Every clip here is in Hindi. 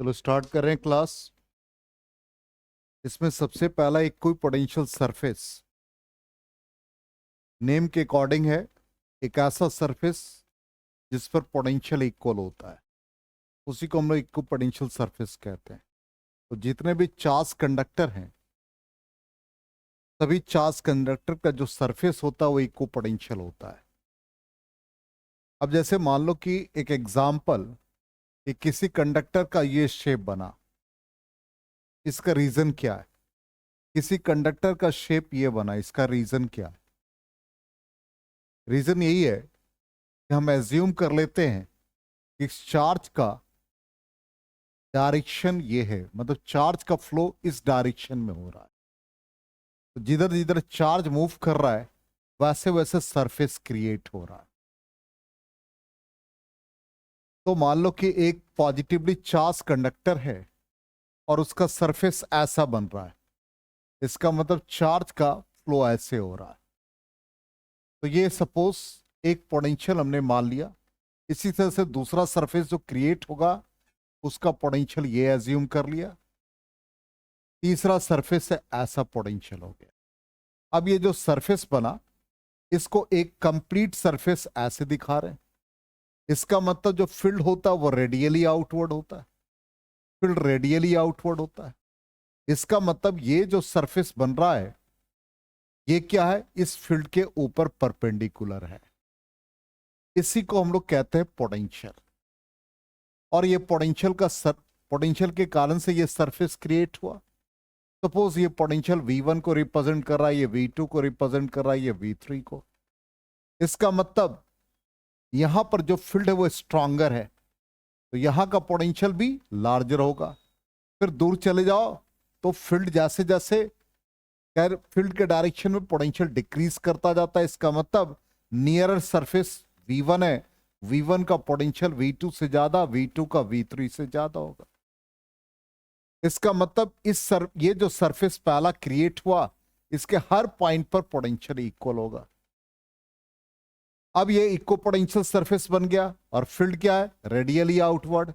चलो स्टार्ट कर रहे हैं क्लास। इसमें सबसे पहला एक कोई पोटेंशियल सरफेस नेम के अकॉर्डिंग है, एक ऐसा सरफेस जिस पर पोटेंशियल इक्वल होता है, उसी को हम लोग इक्वल पोटेंशियल सरफेस कहते हैं। तो जितने भी चार्ज कंडक्टर हैं, सभी चार्ज कंडक्टर का जो सरफेस होता है वो इक्वल पोटेंशियल होता है। अब जैसे मान लो कि एक एग्जाम्पल कि किसी कंडक्टर का ये शेप बना, इसका रीजन क्या है? किसी कंडक्टर का शेप ये बना, इसका रीजन क्या है? रीजन यही है कि हम एज्यूम कर लेते हैं कि इस चार्ज का डायरेक्शन ये है, मतलब चार्ज का फ्लो इस डायरेक्शन में हो रहा है। तो जिधर जिधर चार्ज मूव कर रहा है वैसे वैसे सरफेस क्रिएट हो रहा है। तो मान लो कि एक पॉजिटिवली चार्ज कंडक्टर है और उसका सरफेस ऐसा बन रहा है, इसका मतलब चार्ज का फ्लो ऐसे हो रहा है। तो ये सपोज एक पोटेंशियल हमने मान लिया। इसी तरह से दूसरा सरफेस जो क्रिएट होगा उसका पोटेंशियल ये एज्यूम कर लिया। तीसरा सरफेस से ऐसा पोटेंशियल हो गया। अब ये जो सरफेस बना, इसको एक कंप्लीट सरफेस ऐसे दिखा रहे हैं। इसका मतलब जो फील्ड होता है वो रेडियली आउटवर्ड होता है, फील्ड रेडियली आउटवर्ड होता है। इसका मतलब ये जो सरफेस बन रहा है ये क्या है? इस फील्ड के ऊपर परपेंडिकुलर है। इसी को हम लोग कहते हैं पोटेंशियल। और ये पोटेंशियल के कारण से ये सरफेस क्रिएट हुआ। सपोज ये पोटेंशियल V1 को रिप्रेजेंट कर रहा है, ये V2 को रिप्रेजेंट कर रहा है, ये V3 को। इसका मतलब यहां पर जो फील्ड है वो स्ट्रांगर है, तो यहां का पोटेंशियल भी लार्जर होगा। फिर दूर चले जाओ तो फील्ड जैसे जैसे फील्ड के डायरेक्शन में पोटेंशियल डिक्रीज करता जाता है। इसका मतलब नियरर सरफेस V1 है, V1 का पोटेंशियल V2 से ज्यादा, V2 का V3 से ज्यादा होगा। इसका मतलब ये जो सरफेस पहला क्रिएट हुआ, इसके हर पॉइंट पर पोटेंशियल इक्वल होगा। अब ये इक्वल पोटेंशियल सरफेस बन गया और फील्ड क्या है? Radially outward.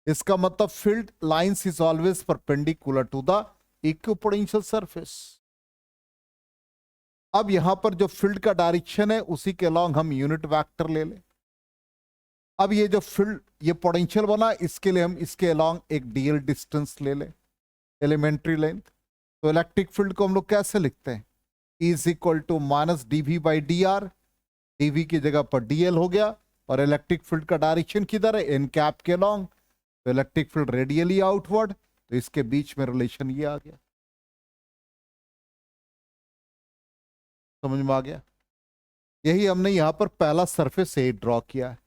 इसका मतलब field lines is always perpendicular to the equal potential surface. अब यहां पर जो फील्ड का डायरेक्शन है उसी के अलॉन्ग हम यूनिट वेक्टर ले लें। अब ये जो फील्ड ये पोटेंशियल बना, इसके लिए हम इसके अलॉन्ग एक डीएल डिस्टेंस ले लें, एलिमेंट्री लेंथ। तो इलेक्ट्रिक फील्ड को हम लोग कैसे लिखते हैं? E is equal to minus dV by dr। dV की जगह पर dl हो गया। और इलेक्ट्रिक फील्ड का डायरेक्शन किधर है? एन कैप के अलॉन्ग। तो इलेक्ट्रिक फील्ड रेडियली आउटवर्ड, तो इसके बीच में रिलेशन ये आ गया। समझ में आ गया? यही हमने यहां पर पहला सरफेस ए ड्रॉ किया है।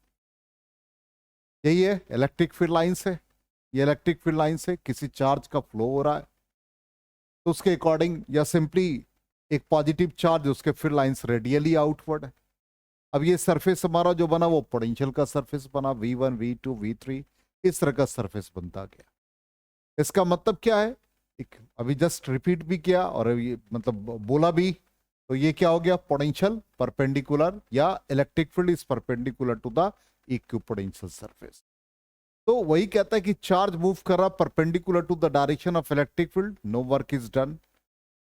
यही है इलेक्ट्रिक फील्ड लाइन से, ये इलेक्ट्रिक फील्ड लाइन से किसी चार्ज का फ्लो हो रहा है, तो उसके अकॉर्डिंग या सिंपली एक पॉजिटिव चार्ज, उसके फील्ड लाइंस रेडियली आउटवर्ड है। अब ये सरफेस हमारा जो बना वो पोटेंशियल का सरफेस बना, V1 V2 V3 इस तरह का सरफेस बनता गया। इसका मतलब क्या है? एक अभी जस्ट रिपीट भी किया और ये मतलब बोला भी, तो ये क्या हो गया? पोटेंशियल परपेंडिकुलर या electric field is perpendicular to the equipotential surface. तो वही कहता है कि चार्ज मूव कर रहा perpendicular to the direction of electric field, no work is done.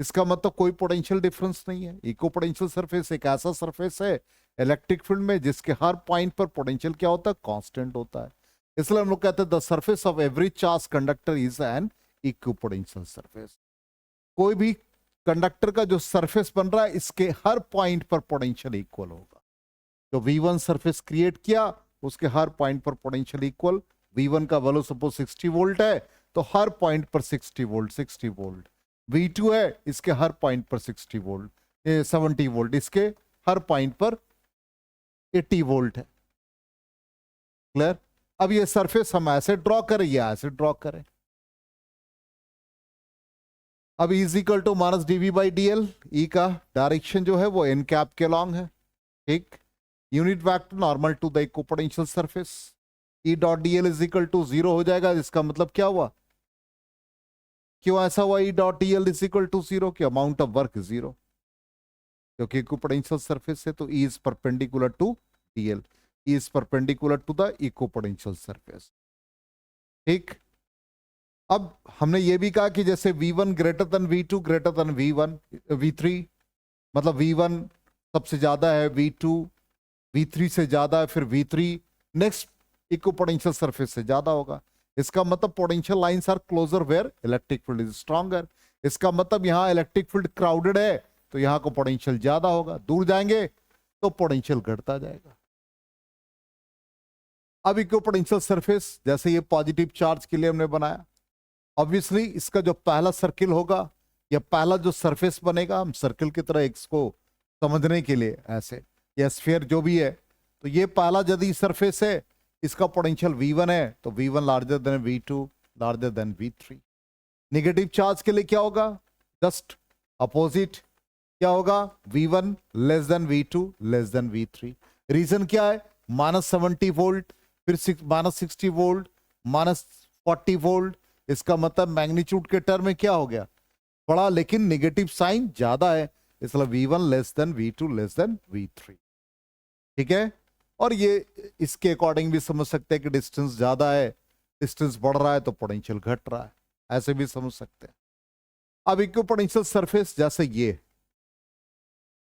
इसका मतलब कोई पोटेंशियल डिफरेंस नहीं है। इको पोटेंशियल सरफेस एक ऐसा सरफेस है इलेक्ट्रिक फील्ड में जिसके हर पॉइंट पर पोटेंशियल क्या होता है? कांस्टेंट होता है। इसलिए हम लोग कहते हैं the surface of every charge conductor is an equipotential surface. कोई भी कंडक्टर का जो सरफेस बन रहा है इसके हर पॉइंट पर पोटेंशियल इक्वल होगा। जो V1 सरफेस क्रिएट किया उसके हर पॉइंट पर पोटेंशियल इक्वल। V1 का वैल्यू सपोज 60 वोल्ट है, तो हर पॉइंट पर 60 वोल्ट 60 वोल्ट। V2 है, इसके हर पॉइंट पर 60 वोल्ट 70 वोल्ट, इसके हर पॉइंट पर 80 वोल्ट है। क्लियर? अब ये सरफेस हम ऐसे ड्रॉ करें या ऐसे ड्रॉ करें? अब is equal to minus dV by dl। E का डायरेक्शन जो है वो एन कैप के लॉन्ग है, ठीक। Unit vector normal to the equipotential surface. E dot dl is equal to 0 हो जाएगा। इसका मतलब क्या हुआ? क्यों ऐसा हुआ? E dot dl is equal to 0 की अमाउंट ऑफ वर्क 0, क्योंकि इक्विपोटेंशियल सरफेस है तो E is perpendicular to dl। E is perpendicular to the equipotential surface, ठीक। अब हमने ये भी कहा कि जैसे V1 greater than V2 greater than V3, मतलब V1 सबसे ज्यादा है, V2 V3 से ज्यादा है, फिर V3 नेक्स्ट इक्विपोटेंशियल सरफेस से ज्यादा होगा। इसका मतलब potential lines are closer where electric field is stronger. इसका मतलब यहां इलेक्ट्रिक फील्ड क्राउडेड है तो यहां को पोटेंशियल ज्यादा होगा, दूर जाएंगे तो पोटेंशियल घटता जाएगा। अब इक्विपोटेंशियल सरफेस जैसे ये पॉजिटिव चार्ज के लिए हमने बनाया, ऑब्वियसली इसका जो पहला सर्किल होगा या पहला जो सरफेस बनेगा, हम सर्किल की तरह इसको समझने के लिए ऐसे, या स्फीयर जो भी है, तो ये पहला यदि सरफेस है इसका पोटेंशियल V1 है तो V1 larger than V2 larger than V3। Negative charge के लिए क्या होगा, जस्ट अपोजिट, क्या होगा, V1 less than V2 less than V3। Reason क्या है, -70 वोल्ट, फिर -60 वोल्ट, -40 वोल्ट। इसका मतलब मैग्नीट्यूड के टर्म में क्या हो गया, बड़ा, लेकिन नेगेटिव साइन ज्यादा है, इसलिए V1 less than V2 less than V3। ठीक है, और ये इसके अकॉर्डिंग भी समझ सकते हैं कि डिस्टेंस ज्यादा है, डिस्टेंस बढ़ रहा है तो पोटेंशियल घट रहा है, ऐसे भी समझ सकते हैं। अब इक्विपोटेंशियल सरफेस जैसे ये,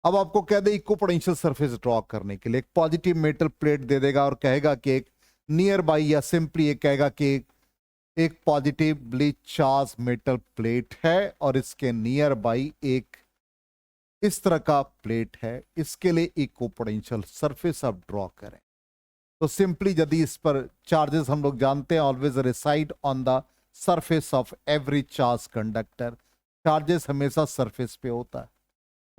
अब आपको कह दे इक्विपोटेंशियल सरफेस ड्रॉ करने के लिए एक पॉजिटिव मेटल प्लेट दे देगा और कहेगा कि एक नियर बाई, या सिंपली ये कहेगा कि एक पॉजिटिवली चार्ज मेटल प्लेट है और इसके नियर बाई एक इस तरह का प्लेट है, इसके लिए इक्विपोटेंशियल सरफेस आप ड्रॉ करें। तो सिंपली यदि इस पर चार्जेस हम लोग जानते हैं always reside on the surface of every charge conductor, charges हमेशा सरफेस पे होता है।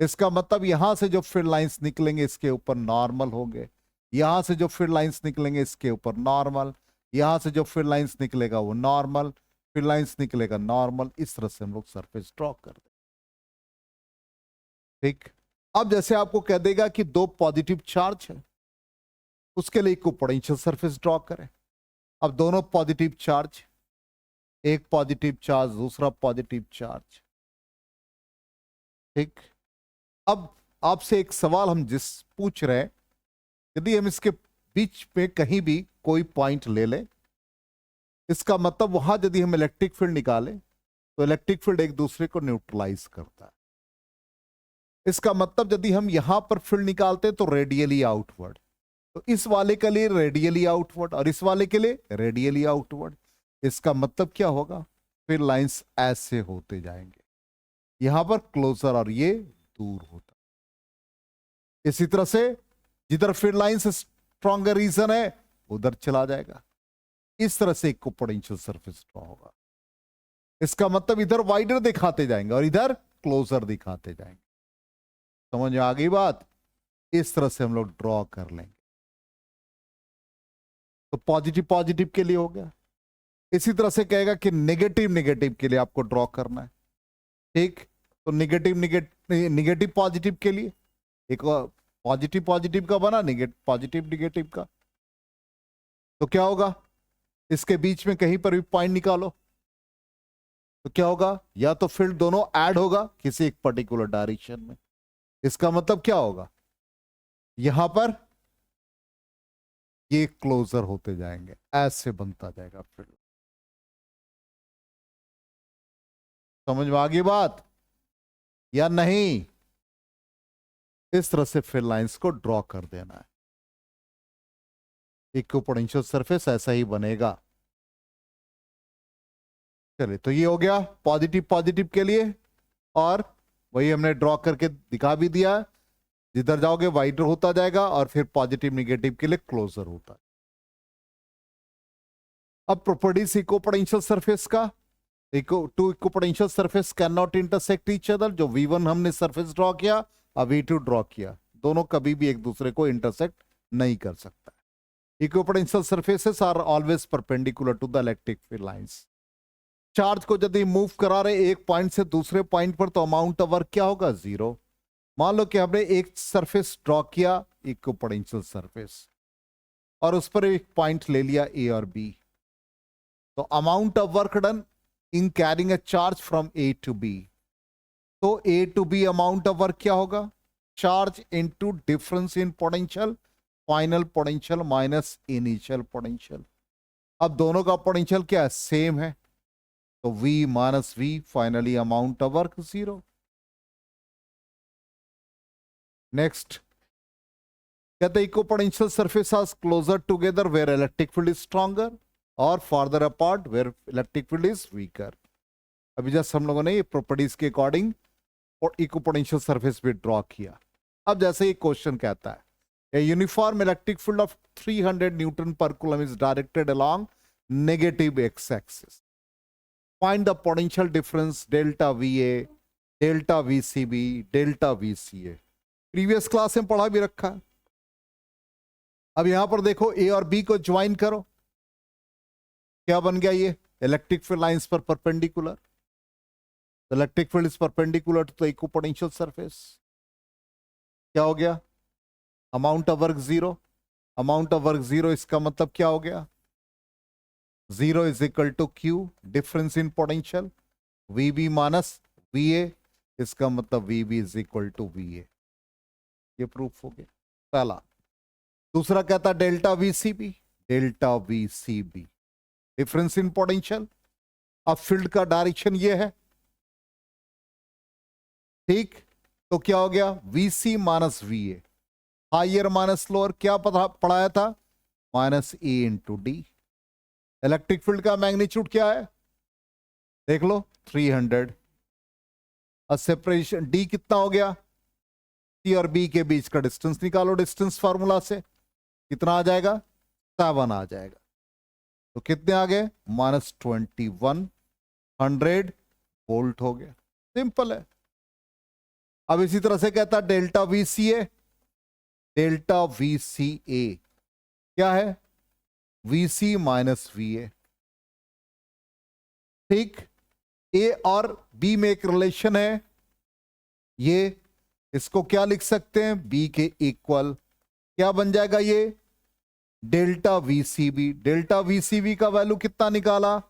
इसका मतलब यहां से जो फील्ड लाइंस निकलेंगे इसके ऊपर नॉर्मल होंगे, यहां से जो फील्ड लाइंस निकलेंगे इसके ऊपर नॉर्मल, यहां से जो फील्ड लाइंस निकलेगा वो नॉर्मल, फील्ड लाइंस निकलेगा नॉर्मल, इस तरह से हम लोग सरफेस ड्रॉ कर दें। ठीक, अब जैसे आपको कह देगा कि दो पॉजिटिव चार्ज है, उसके लिए इक्विपोटेंशियल सरफेस ड्रॉ करें। अब दोनों पॉजिटिव चार्ज, एक पॉजिटिव चार्ज दूसरा पॉजिटिव चार्ज। ठीक, अब आपसे एक सवाल हम जिस पूछ रहे हैं, यदि हम इसके बीच में कहीं भी कोई पॉइंट ले लें, इसका मतलब वहां यदि हम इलेक्ट्रिक फील्ड निकालें तो इलेक्ट्रिक फील्ड एक दूसरे को न्यूट्रलाइज करता है। इसका मतलब यदि हम यहां पर फील्ड निकालते तो रेडियली आउटवर्ड, तो इस वाले के लिए रेडियली आउटवर्ड और इस वाले के लिए रेडियली आउटवर्ड। इसका मतलब क्या होगा, फिर लाइंस ऐसे होते जाएंगे, यहां पर क्लोजर और ये दूर होता। इसी तरह से जिधर फील्ड लाइंस स्ट्रॉन्गर रीजन है उधर चला जाएगा, इस तरह से इक्विपोटेंशियल सरफेस ड्रॉ होगा। इसका मतलब इधर वाइडर दिखाते जाएंगे और इधर क्लोजर दिखाते जाएंगे। समझ में आ गई बात, इस तरह से हम लोग ड्रॉ कर लेंगे। तो पॉजिटिव पॉजिटिव के लिए हो गया, इसी तरह से कहेगा कि नेगेटिव नेगेटिव के लिए आपको ड्रॉ करना है। ठीक, तो नेगेटिव नेगेटिव पॉजिटिव के लिए एक पॉजिटिव पॉजिटिव का बना, पॉजिटिव नेगेटिव का, तो क्या होगा, इसके बीच में कहीं पर भी पॉइंट निकालो तो क्या होगा, या तो फील्ड दोनों ऐड होगा किसी एक पर्टिकुलर डायरेक्शन में। इसका मतलब क्या होगा, यहां पर ये क्लोजर होते जाएंगे, ऐसे बनता जाएगा फील्ड। समझ में आ गई बात या नहीं, इस तरह से फील्ड लाइंस को ड्रॉ कर देना है। इक्विपोटेंशियल सरफेस ऐसा ही बनेगा। चलिए, तो ये हो गया पॉजिटिव पॉजिटिव के लिए, और वही हमने ड्रॉ करके दिखा भी दिया, जिधर जाओगे वाइडर होता जाएगा और फिर पॉजिटिव नेगेटिव के लिए क्लोजर होता है। अब प्रॉपर्टीज इक्विपोटेंशियल सरफेस का, two equipotential surface can not intersect each other. जो V1 हमने सरफेस ड्रॉ किया और V2 ड्रॉ किया, दोनों कभी भी एक दूसरे को इंटरसेक्ट नहीं कर सकता। Equipotential surfaces are always perpendicular to the electric field lines. Charge को यदि मूव करा रहे एक पॉइंट से दूसरे पॉइंट पर तो अमाउंट ऑफ वर्क क्या होगा, जीरो। मान लो कि हमने एक सरफेस ड्रॉ किया इक्विपोटेंशियल सरफेस और उस पर एक पॉइंट ले लिया A और B, तो amount of work done in carrying a charge from A to B, तो A to B amount of work क्या होगा, charge into difference in potential, final potential minus initial potential. अब दोनों का पोटेंशियल क्या है, सेम है, तो V minus V, finally amount of work 0। Next कहते equipotential surface are closer together where electric field is stronger और farther apart where electric field is weaker. अभी जस्ट हम लोगों ने ये प्रॉपर्टीज के अकॉर्डिंग और इक्व पोटेंशियल सरफेस भी ड्रॉ किया। अब जैसे ये क्वेश्चन कहता है a uniform electric field of 300 Newton per coulomb is directed along negative x-axis. Find the potential difference delta VA, delta VCB, delta VCA. Previous class में पढ़ा भी रखा है। अब यहां पर देखो A और B को ज्वाइन करो, क्या बन गया ये इलेक्ट्रिक फील्ड लाइंस पर perpendicular. Electric field is perpendicular to the equipotential surface. क्या हो गया amount of work 0। Amount of work 0 इसका मतलब क्या हो गया 0 is equal to Q difference in potential VB minus VA, इसका मतलब VB is equal to VA। ये प्रूफ हो गया पहला। दूसरा कहता delta VCB, delta VCB difference in potential. अब फील्ड का डायरेक्शन ये है, ठीक, तो क्या हो गया VC minus VA, higher minus lower, क्या पढ़ाया था minus A into D. Electric field का मैग्नीट्यूड क्या है देख लो 300। और सेपरेशन D कितना हो गया, C और B के बीच का डिस्टेंस निकालो डिस्टेंस फार्मूला से, कितना आ जाएगा 7 आ जाएगा। तो कितने आ गए -2100 वोल्ट हो गया। सिंपल है। अब इसी तरह से कहता डेल्टा VCA, डेल्टा VCA क्या है VC माइनस VA, ठीक। A और B में एक रिलेशन है, ये इसको क्या लिख सकते हैं B के इक्वल, क्या बन जाएगा ये डेल्टा VCB। डेल्टा VCB का वैल्यू कितना निकाला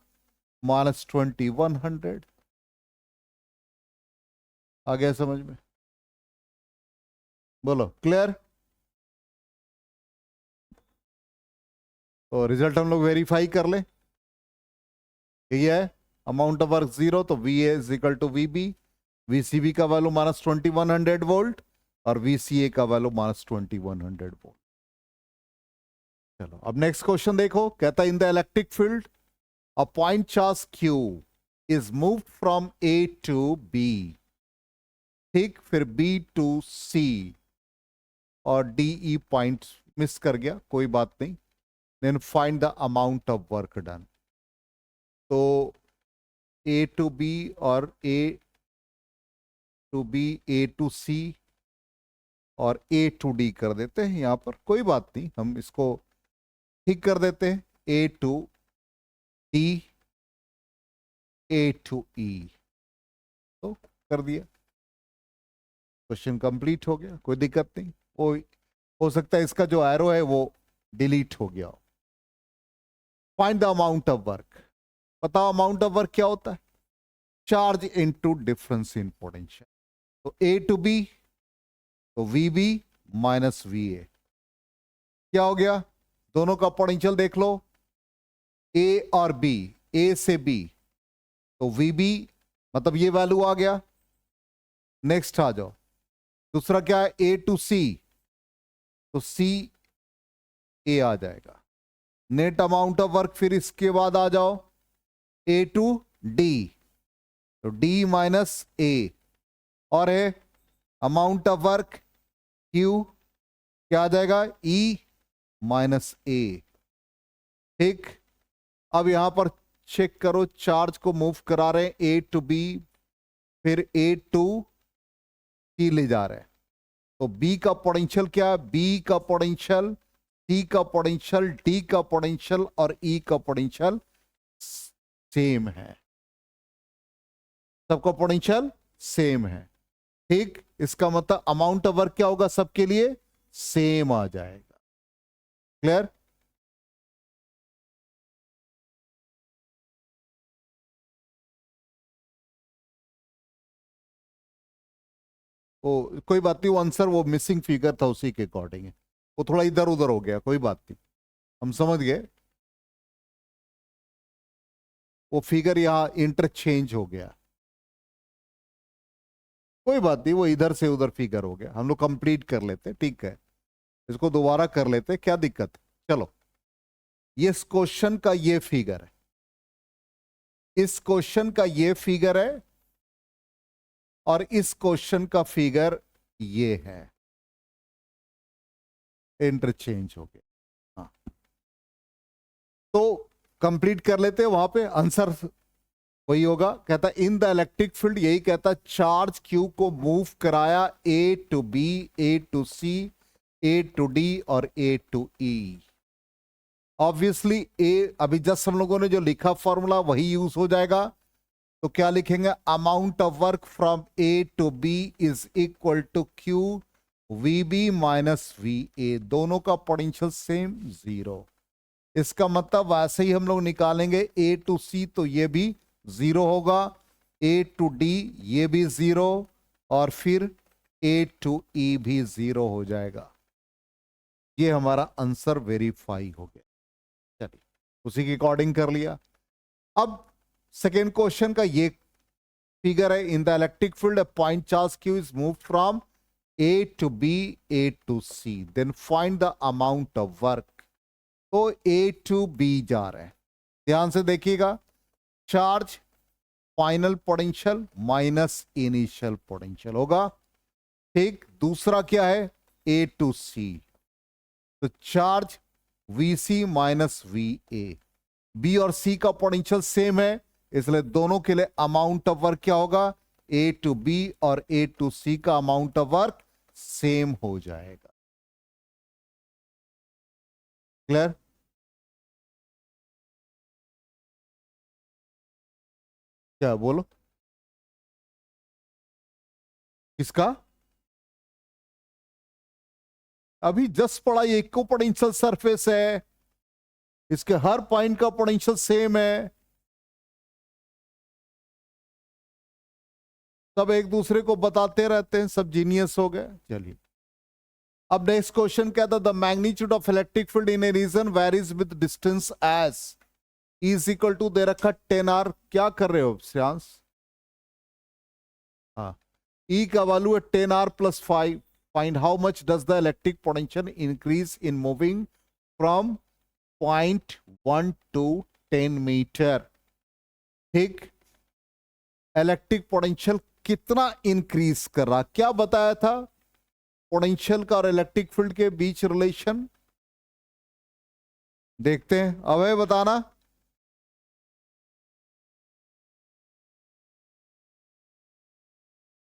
-2100। आ गया समझ में, बोलो क्लियर। तो रिजल्ट हम लोग वेरीफाई कर ले, ये है अमाउंट ऑफ वर्क 0, तो VA is equal to VB, VCB का वैल्यू -2100 वोल्ट और VCA का वैल्यू -2100 वोल्ट। चलो अब नेक्स्ट क्वेश्चन देखो, कहता है in the electric field a point charge Q is moved from A to B, ठीक, फिर B टू C और DE पॉइंट मिस कर गया, कोई बात नहीं। Then find the amount of work done. तो A टू B और A to B, A to C और A टू D कर देते हैं यहां पर, कोई बात नहीं, हम इसको ठीक कर देते हैं। A to D, A to E, तो कर दिया, क्वेश्चन कंप्लीट हो गया, कोई दिक्कत नहीं। हो सकता है इसका जो एरो है वो डिलीट हो गया। Find the amount of work, बताओ अमाउंट ऑफ वर्क क्या होता है charge into difference in potential. तो A टू B, तो VB माइनस VA, क्या हो गया दोनों का पोटेंशियल देख लो A और B, A से B, तो VB मतलब ये वैल्यू आ गया। नेक्स्ट आ जाओ, दूसरा क्या है A टू C, तो C A आ जाएगा। नेट अमाउंट ऑफ वर्क फिर इसके बाद आ जाओ A टू D, तो D माइनस A, और है अमाउंट ऑफ वर्क Q, क्या आ जाएगा E माइनस A, ठीक। अब यहां पर चेक करो, चार्ज को मूव करा रहे हैं A टू B, फिर A टू C ले जा रहे हैं, तो B का पोटेंशियल क्या है, B का पोटेंशियल, C का पोटेंशियल, D का पोटेंशियल और E का पोटेंशियल सेम है, सबका पोटेंशियल सेम है, ठीक। इसका मतलब अमाउंट ऑफ वर्क क्या होगा सबके लिए सेम आ जाएगा। क्लियर। वो कोई बात नहीं, वो आंसर वो मिसिंग फिगर था उसी के अकॉर्डिंग है, वो थोड़ा इधर उधर हो गया, कोई बात नहीं, हम समझ गए। वो फिगर यहां इंटरचेंज हो गया, कोई बात नहीं, वो इधर से उधर फिगर हो गया, हम लोग कंप्लीट कर लेते, ठीक है, इसको दोबारा कर लेते, क्या दिक्कत है। चलो, ये इस क्वेश्चन का ये फिगर है, इस क्वेश्चन का ये फिगर है, और इस क्वेश्चन का फिगर ये है, इंटरचेंज हो गया। हाँ, तो कंप्लीट कर लेते हैं, वहां पे आंसर वही होगा, कहता इन द इलेक्ट्रिक फील्ड, यही कहता चार्ज क्यू को मूव कराया A to B, A to C, A to D और ए टू ई। ऑब्वियसली ए, अभी जस्ट हम लोगों ने जो लिखा फॉर्मूला वही यूज हो जाएगा, तो क्या लिखेंगे, amount of work from A to B is equal to Q V B minus V A, दोनों का पोटेंशियल सेम 0। इसका मतलब वैसे ही हम लोग निकालेंगे ए टू सी, तो ये भी 0 होगा, ए टू डी ये भी 0, और फिर ए टू ई भी 0 हो जाएगा। ये हमारा आंसर वेरीफाई हो गया। चलिए, उसी के अकॉर्डिंग कर लिया। अब सेकेंड क्वेश्चन का ये फिगर है, in the electric field a point charge Q is move from A to B, A to C, then find the amount of work. तो ए टू बी जा रहे हैं, ध्यान से देखिएगा, charge final potential minus initial potential होगा, ठीक। दूसरा क्या है, ए टू सी, तो charge V C minus V A, B और सी का पोटेंशियल सेम है, इसलिए दोनों के लिए अमाउंट ऑफ वर्क क्या होगा, ए टू बी और ए टू सी का अमाउंट ऑफ वर्क सेम हो जाएगा। क्लियर? क्या बोलो, किसका? अभी जस्ट पढ़ा, ये इक्को पोटेंशियल सरफेस है, इसके हर पॉइंट का पोटेंशियल सेम है, सब एक दूसरे को बताते रहते हैं, सब जीनियस हो गए। चलिए, अब नेक्स्ट क्वेश्चन क्या था, the magnitude of electric field in a region varies with distance as is equal to, दे रखा 10R। क्या कर रहे हो श्रेयांश? हाँ, ई का वैल्यू है 10R + 5, find how much does the electric potential increase in moving from point 1 to 10 metre. ठीक, इलेक्ट्रिक पोटेंशियल कितना इंक्रीज कर रहा, क्या बताया था पोटेंशियल का और इलेक्ट्रिक फील्ड के बीच रिलेशन, देखते हैं, अब बताना।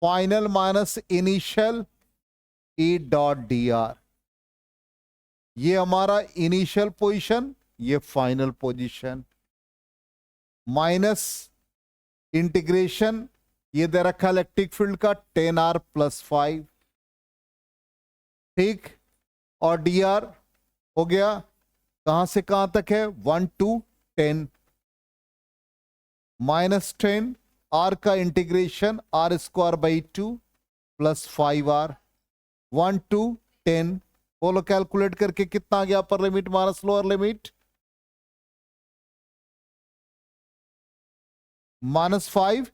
Final minus initial E dot D are, ये हमारा इनिशियल पोजीशन, ये फाइनल पोजीशन, माइनस इंटीग्रेशन, ये दे रखा इलेक्ट्रिक फील्ड का 10R + 5, ठीक, और डी आर हो गया, कहां से कहां तक है, 1 to 10, -10 R का इंटीग्रेशन R²/2 + 5R, 1 to 10, बोलो कैलकुलेट करके कितना आ गया, upper limit minus lower limit, -5,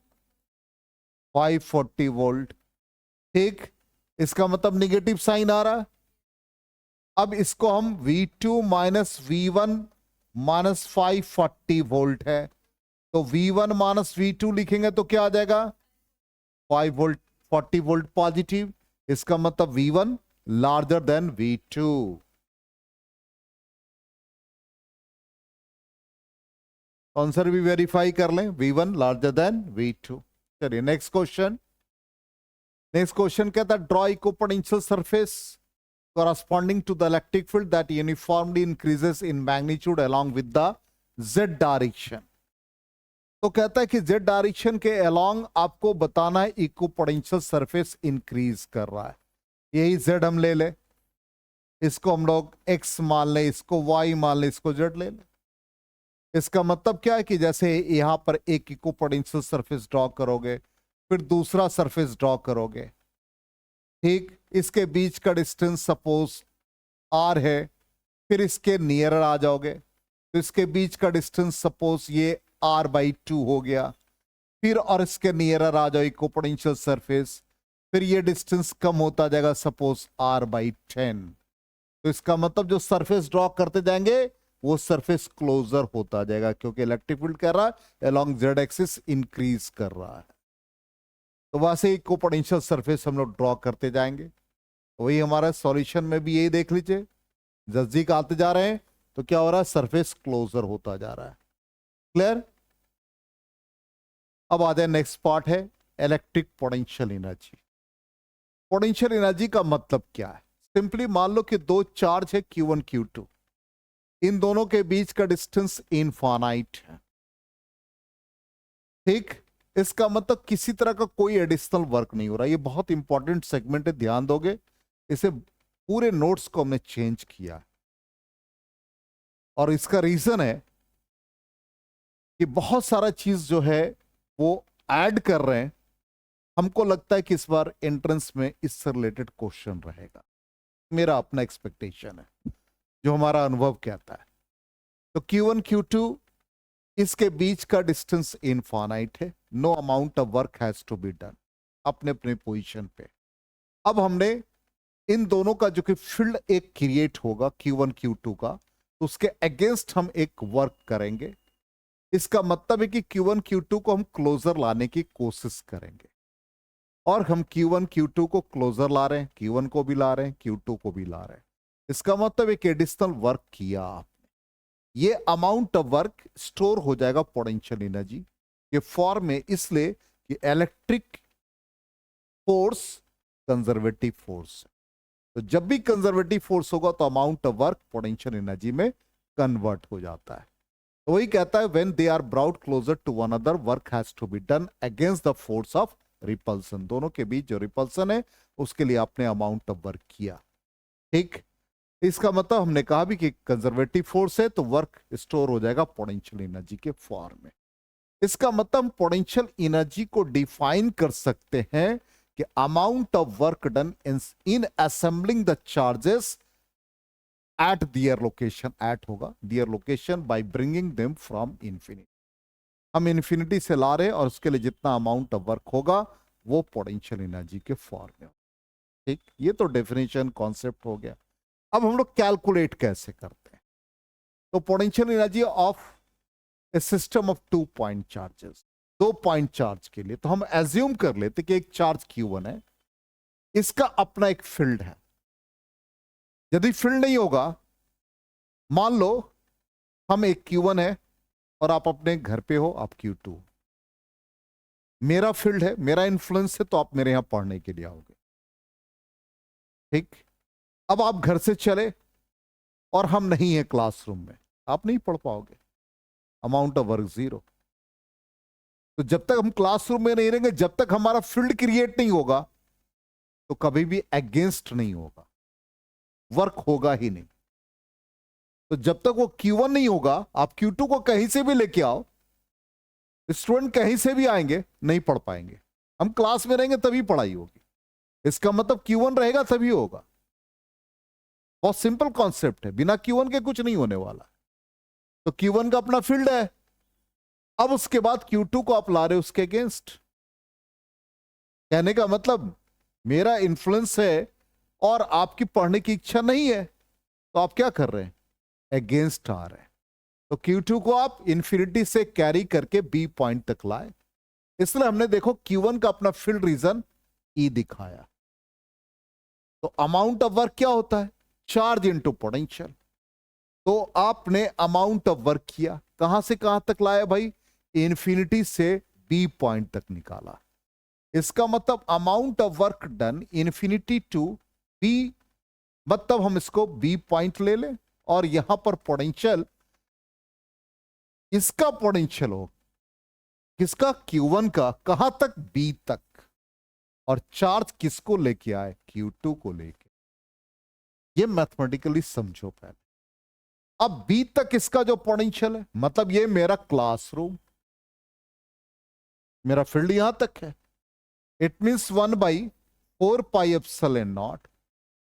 540 volt, ठीक। इसका मतलब निगेटिव साइन आ रहा है। अब इसको हम V2 - V1 -540 वोल्ट है, तो V1 - V2 लिखेंगे तो क्या आ जाएगा, 5 वोल्ट, 40 वोल्ट पॉजिटिव, इसका मतलब V1 larger than V2। Answer भी वेरीफाई कर लें, V1 लार्जर देन V2। चलिए नेक्स्ट क्वेश्चन। नेक्स्ट क्वेश्चन कहता है draw equipotential surface corresponding to the electric field that uniformly increases in magnitude along with the z direction। तो कहता है कि z डायरेक्शन के along आपको बताना है इक्विपोटेंशियल सरफेस इंक्रीज कर रहा है, यही z हम ले ले, इसको हम लोग x मान ले, इसको y मान ले, इसको z ले ले। इसका मतलब क्या है कि जैसे यहां पर एक इक्विपोटेंशियल सरफेस ड्रॉ करोगे, फिर दूसरा सरफेस ड्रॉ करोगे, ठीक, इसके बीच का डिस्टेंस सपोज r है, फिर इसके नियर आ जाओगे, तो इसके बीच का डिस्टेंस सपोज ये r/2 हो गया। फिर और इसके नियरर आ जाओ इक्विपोटेंशियल सरफेस, फिर ये डिस्टेंस कम होता जाएगा, सपोज r/10। तो इसका मतलब जो सरफेस ड्रॉ करते जाएंगे वो सरफेस क्लोजर होता जाएगा, क्योंकि इलेक्ट्रिक फील्ड कर रहा है अलोंग जेड एक्सिस इंक्रीज कर रहा है। तो वहां से इक्विपोटेंशियल सरफेस हम लोग ड्रॉ करते जाएंगे। वही हमारा सॉल्यूशन में भी यही देख लीजिए, नजदीक आते जा रहे हैं तो क्या हो रहा है, सरफेस क्लोजर होता जा रहा है। क्लियर? अब आ जाए नेक्स्ट पार्ट है electric potential energy. Potential energy का मतलब क्या है? सिंपली मान लो कि दो चार्ज है Q1 Q2, इन दोनों के बीच का डिस्टेंस इनफाइनाइट है। ठीक, इसका मतलब किसी तरह का कोई एडिशनल वर्क नहीं हो रहा। ये बहुत इंपॉर्टेंट सेगमेंट है, ध्यान दोगे। इसे पूरे नोट्स को हमने चेंज किया और इसका रीजन है कि बहुत सारा चीज जो है वो ऐड कर रहे हैं। हमको लगता है कि इस बार एंट्रेंस में इससे रिलेटेड क्वेश्चन रहेगा, मेरा अपना एक्सपेक्टेशन है, जो हमारा अनुभव कहता है। तो Q1 Q2 इसके बीच का डिस्टेंस इनफाइनाइट है, no amount of work has to be done, अपने अपने पोजीशन पे। अब हमने इन दोनों का जो कि फील्ड एक क्रिएट होगा Q1 Q2 का, तो उसके अगेंस्ट हम एक वर्क करेंगे। इसका मतलब है कि Q1 Q2 को हम क्लोजर लाने की कोशिश करेंगे, और हम Q1 Q2 को क्लोजर ला रहे हैं, Q1 को भी ला रहे हैं, Q2 को भी ला रहे हैं। इसका मतलब एक एडिशनल वर्क किया आपने। ये अमाउंट ऑफ वर्क स्टोर हो जाएगा पोटेंशियल एनर्जी के फॉर्म में, इसलिए कि इलेक्ट्रिक फोर्स कंजर्वेटिव फोर्स है। तो जब भी कंजर्वेटिव फोर्स होगा तो amount of work potential energy में कन्वर्ट हो जाता है। तो वही कहता है when they are brought closer to one another work has to be done against the force of repulsion. दोनों के बीच जो रिपल्सन है उसके लिए आपने अमाउंट ऑफ वर्क किया। ठीक, इसका मतलब हमने कहा भी कि कंजर्वेटिव फोर्स है तो वर्क स्टोर हो जाएगा पोटेंशियल एनर्जी के फॉर्म में। इसका मतलब हम पोटेंशियल एनर्जी को डिफाइन कर सकते हैं कि amount of work done in assembling the charges at their location, at होगा their location by bringing them from infinity. हम इंफिनिटी से ला रहे हैं और उसके लिए जितना अमाउंट ऑफ वर्क होगा वो पोटेंशियल एनर्जी के फॉर्म में। ठीक, ये तो डेफिनेशन कॉन्सेप्ट हो गया। अब हम लोग कैलकुलेट कैसे करते हैं? तो potential energy of A system of 2 point charges, 2 point charge के लिए तो हम एज्यूम कर लेते कि एक चार्ज Q1 है, इसका अपना एक फील्ड है। यदि फील्ड नहीं होगा, मान लो हम एक Q1 है और आप अपने घर पे हो, आप Q2, मेरा फील्ड है, मेरा इन्फ्लुएंस है, तो आप मेरे यहां पढ़ने के लिए आओगे। ठीक, अब आप घर से चले और हम नहीं है क्लासरूम में, आप नहीं पढ़ पाओगे, अमाउंट ऑफ वर्क 0। तो जब तक हम क्लासरूम में नहीं रहेंगे, जब तक हमारा फील्ड क्रिएट नहीं होगा, तो कभी भी अगेंस्ट नहीं होगा, वर्क होगा ही नहीं। तो जब तक वो Q1 नहीं होगा, आप Q2 को कहीं से भी लेके आओ, स्टूडेंट कहीं से भी आएंगे, नहीं पढ़ पाएंगे। हम क्लास में रहेंगे तभी पढ़ाई होगी। इसका मतलब Q1 रहेगा तभी होगा। बहुत सिंपल कॉन्सेप्ट है, बिना Q1 के कुछ नहीं होने वाला। तो Q1 का अपना फील्ड है, अब उसके बाद Q2 को आप ला रहे हो उसके अगेंस्ट। कहने का मतलब मेरा इन्फ्लुएंस है और आपकी पढ़ने की इच्छा नहीं है, तो आप क्या कर रहे हैं, अगेंस्ट आ रहे हैं। तो Q2 को आप इंफिनिटी से कैरी करके B पॉइंट तक लाए, इसलिए हमने देखो Q1 का अपना फील्ड रीजन E दिखाया। तो अमाउंट ऑफ वर्क क्या होता है, चार्ज इनटू पोटेंशियल। तो आपने अमाउंट ऑफ वर्क किया, कहां से कहां तक लाया भाई, इंफिनिटी से B पॉइंट तक निकाला। इसका मतलब amount of work done infinity to B, मतलब हम इसको B पॉइंट ले लें और यहां पर पोटेंशियल, इसका पोटेंशियल हो किसका, Q1 का, कहां तक, B तक। और चार्ज किसको लेके आए, Q2 को लेके। ये मैथमेटिकली समझो पहले। अब B तक इसका जो पोटेंशियल है, मतलब ये मेरा क्लासरूम, मेरा फील्ड यहां तक है। It means 1/4πε0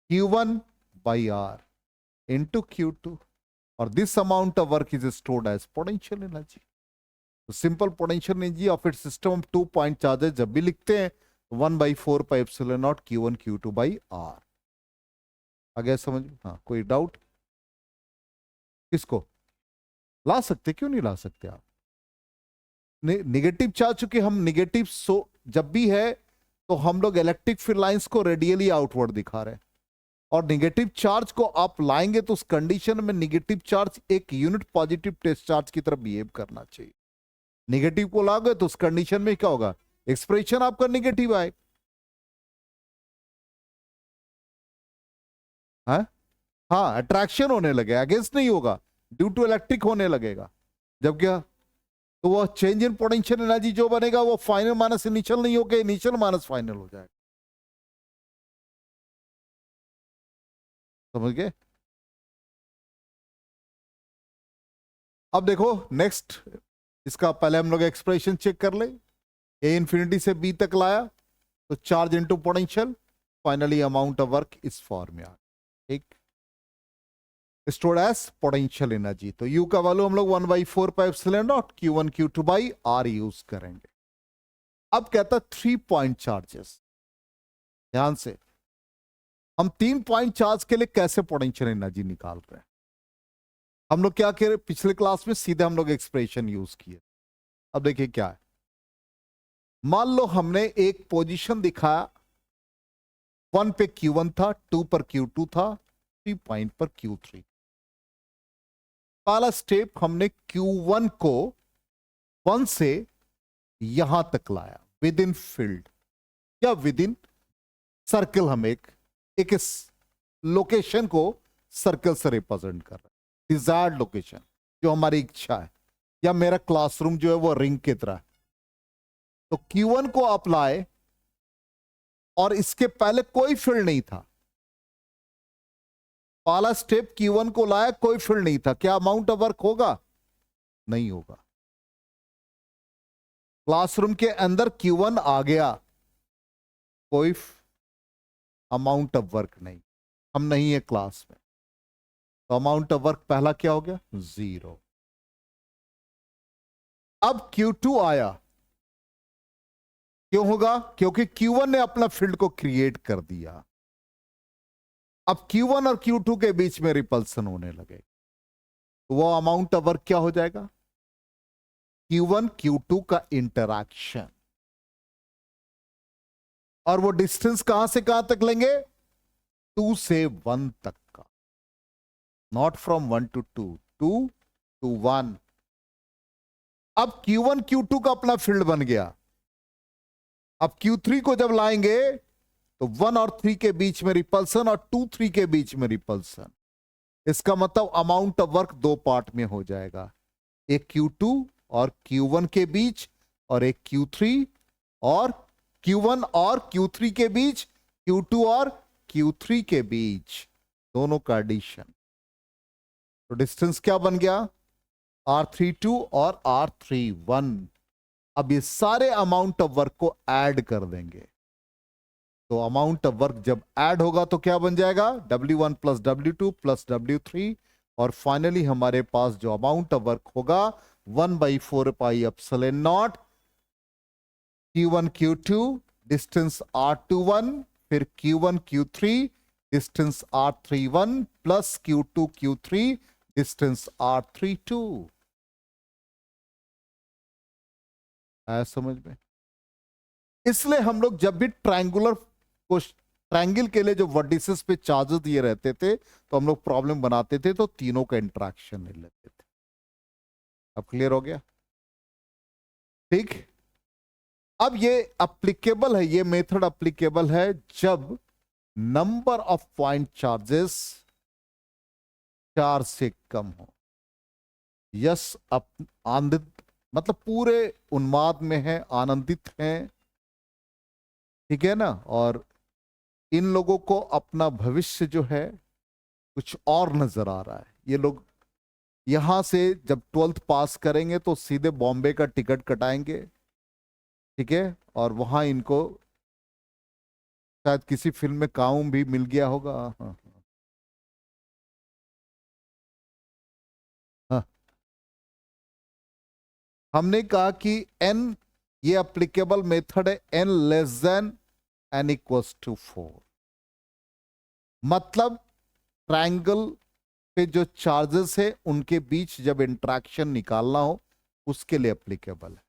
Q1/R into Q2, और this amount of work is stored as potential energy. तो simple potential energy of its system हम 2 पॉइंट चार्जेस जब भी लिखते हैं 1/4πε0 Q1 Q2 बाई आर। आ गया समझ में? हाँ, कोई डाउट? किसको ला सकते, क्यों नहीं ला सकते आप? निगेटिव चार्ज, चूंकि हम निगेटिव जब भी है तो हम लोग इलेक्ट्रिक फील्ड लाइंस को रेडियली आउटवर्ड दिखा रहे हैं, और निगेटिव चार्ज को आप लाएंगे तो उस कंडीशन में निगेटिव चार्ज एक यूनिट पॉजिटिव टेस्ट चार्ज की तरफ बिहेव करना चाहिए। निगेटिव को लाओगे तो उस कंडीशन में क्या होगा? एक्सप्रेशन आपका निगेटिव आए। हाँ हाँ, अट्रैक्शन होने लगे, अगेंस्ट नहीं होगा, ड्यू टू इलेक्ट्रिक होने लगेगा। जब क्या, तो वो चेंज इन पोटेंशियल एनर्जी जो बनेगा वो फाइनल माइनस इनिशियल नहीं होगा, इनिशियल माइनस फाइनल हो जाएगा। समझ गए? अब देखो नेक्स्ट, इसका पहले हम लोग एक्सप्रेशन चेक कर ले। ए इंफिनिटी से बी तक लाया तो charge into potential, finally amount of work इस फॉर्म में आ, ठीक, स्टोर्ड एज पोटेंशियल एनर्जी। तो यू का वैल्यू हम लोग 1/4πε0 Q1 Q2 by are use करेंगे। अब कहता 3 पॉइंट चार्जेस, ध्यान से, हम 3 पॉइंट चार्ज के लिए कैसे पोटेंशियल एनर्जी निकाल रहे हैं? हम लोग क्या कह रहे, पिछले क्लास में सीधे हम लोग एक्सप्रेशन यूज किए। अब देखिए क्या है, मान लो हमने एक पोजीशन दिखाया, 1 पे Q1 था, 2 पर Q2 था, 3 पॉइंट पर Q3। पहला स्टेप, हमने Q1 को 1 से यहां तक लाया विद इन फील्ड या विद इन सर्कल। हम एक इस लोकेशन को सर्कल से रिप्रेजेंट कर रहे हैं, डिजायर्ड लोकेशन जो हमारी इच्छा है, या मेरा क्लासरूम जो है वो रिंग की तरह है। तो Q1 को अप्लाई, और इसके पहले कोई फील्ड नहीं था। पहला स्टेप Q1 को लाया, कोई फील्ड नहीं था, क्या अमाउंट ऑफ वर्क होगा? नहीं होगा। क्लासरूम के अंदर Q1 आ गया, कोई अमाउंट ऑफ वर्क नहीं, हम नहीं है क्लास में, तो अमाउंट ऑफ वर्क पहला क्या हो गया? 0। अब Q2 आया, क्यों होगा? क्योंकि Q1 ने अपना फील्ड को क्रिएट कर दिया। अब Q1 और Q2 के बीच में रिपल्सन होने लगे, तो वो अमाउंट ऑफ वर्क क्या हो जाएगा? Q1 Q2 का इंटरैक्शन। और वो डिस्टेंस कहां से कहां तक लेंगे? 2 से 1 तक का, नॉट फ्रॉम 1 to 2, 2 to 1। अब Q1 Q2 का अपना फील्ड बन गया। अब Q3 को जब लाएंगे तो 1 और 3 के बीच में रिपल्सन और 2 3 के बीच में रिपल्सन। इसका मतलब अमाउंट ऑफ वर्क 2 पार्ट में हो जाएगा, एक Q2 और Q1 के बीच, और एक Q3 और Q1 और Q3 के बीच, Q2 और Q3 के बीच, दोनों का एडिशन। तो डिस्टेंस क्या बन गया? R32 और R31। अब ये सारे अमाउंट ऑफ वर्क को ऐड कर देंगे, तो अमाउंट ऑफ वर्क जब ऐड होगा तो क्या बन जाएगा? W1 plus W2 plus W3, और फाइनली हमारे पास जो अमाउंट ऑफ वर्क होगा 1/4πε0 Q1 Q2 डिस्टेंस R21, फिर Q1 Q3 distance R31 plus Q2 Q3 distance R32। आया समझ में? इसलिए हम लोग जब भी ट्रायंगुलर को, ट्रायंगल के लिए जो वर्टिसेस पे चार्जेस दिए रहते थे तो हम लोग प्रॉब्लम बनाते थे, तो तीनों का इंटरेक्शन ले लेते थे। अब क्लियर हो गया? ठीक। अब ये अप्लीकेबल है, ये मेथड अप्लीकेबल है जब नंबर ऑफ पॉइंट चार्जेस 4 से कम हो। यस, आनंदित मतलब पूरे उन्माद में है, आनंदित हैं, ठीक है ना, और इन लोगों को अपना भविष्य जो है कुछ और नजर आ रहा है। ये लोग यहां से जब 12th पास करेंगे तो सीधे बॉम्बे का टिकट कटाएंगे, ठीक है, और वहां इनको शायद किसी फिल्म में काम भी मिल गया होगा। हाँ हाँ हमने कहा कि n ये अप्लीकेबल मेथड है n less than n equals to 4, मतलब ट्रायंगल पे जो चार्जेस है उनके बीच जब इंटरेक्शन निकालना हो उसके लिए एप्लीकेबल है।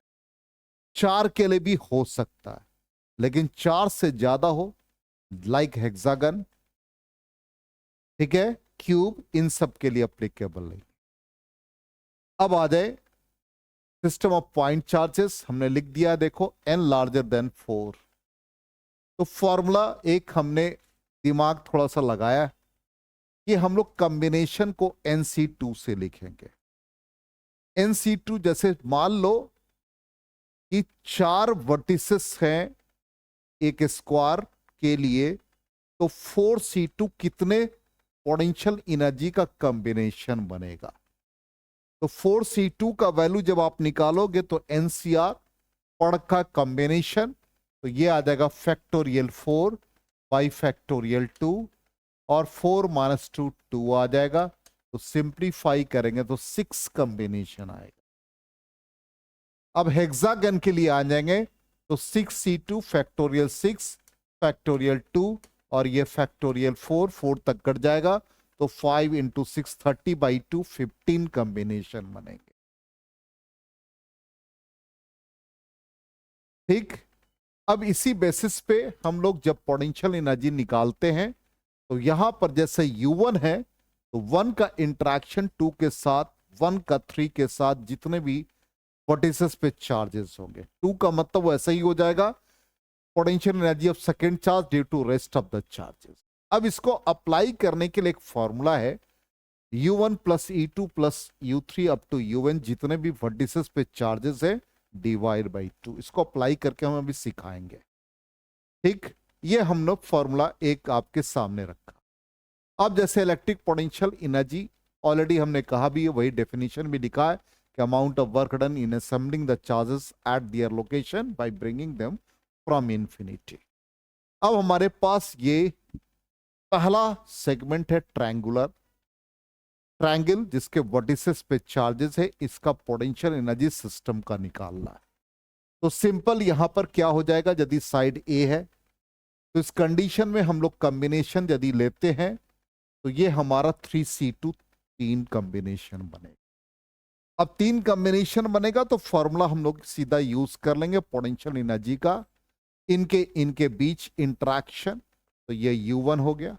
4 के लिए भी हो सकता है, लेकिन 4 से ज्यादा हो, लाइक हेक्सागन, ठीक है, क्यूब, इन सब के लिए एप्लीकेबल नहीं। अब आ जाए सिस्टम ऑफ पॉइंट चार्जेस, हमने लिख दिया, देखो n लार्जर देन 4। तो फॉर्मूला एक हमने दिमाग थोड़ा सा लगाया कि हम लोग कॉम्बिनेशन को NC2 से लिखेंगे। NC2 जैसे मान लो कि 4 वर्टिसेस हैं एक स्क्वायर के लिए, तो 4C2 कितने पोटेंशियल एनर्जी का कॉम्बिनेशन बनेगा। तो 4C2 का वैल्यू जब आप निकालोगे तो NCR पढ़ का कॉम्बिनेशन, तो ये आ जाएगा फैक्टोरियल 4 बाई फैक्टोरियल 2, और 4 माइनस 2 2 आ जाएगा। तो सिंप्लीफाई करेंगे तो 6 कॉम्बिनेशन आएगा। अब हेक्सागन के लिए आ जाएंगे तो 6C2 फैक्टोरियल 6 फैक्टोरियल 2 और ये फैक्टोरियल 4 4 तक कट जाएगा, तो 5 इंटू 6 30/2 15 कॉम्बिनेशन बनेंगे। ठीक, अब इसी बेसिस पे हम लोग जब पोटेंशियल एनर्जी निकालते हैं तो यहां पर जैसे U1 है तो 1 का इंटरेक्शन 2 के साथ, 1 का 3 के साथ, जितने भी वर्टिसेस पे चार्जेस होंगे, 2 का मतलब वैसा ही हो जाएगा potential energy of second charge due to rest of the charges. अब इसको अप्लाई करने के लिए एक फॉर्मूला है, U1 plus E2 plus U3 up to UN, जितने भी वर्टिसेस पे चार्जेस है डिवाइड बाई 2। इसको अप्लाई करके हम अभी सिखाएंगे। ठीक, ये हम लोग फॉर्मूला एक आपके सामने रखा। अब जैसे इलेक्ट्रिक पोटेंशियल एनर्जी ऑलरेडी हमने कहा भी है, वही डेफिनेशन भी लिखा है कि amount of work done in assembling the charges eight their location by bringing them from infinity. अब हमारे पास ये पहला सेगमेंट है ट्रायंगुलर ट्रायंगल, जिसके वर्टिसेस पे चार्जेस है, इसका पोटेंशियल एनर्जी सिस्टम का निकालना है। तो सिंपल यहां पर क्या हो जाएगा, यदि साइड ए है तो इस कंडीशन में हम लोग कॉम्बिनेशन यदि लेते हैं तो ये हमारा 3C2 3 कॉम्बिनेशन बनेगा। अब 3 कॉम्बिनेशन बनेगा तो फॉर्मूला हम लोग सीधा यूज कर लेंगे पोटेंशियल एनर्जी का, इनके इनके बीच इंटरेक्शन, तो ये U1 हो गया।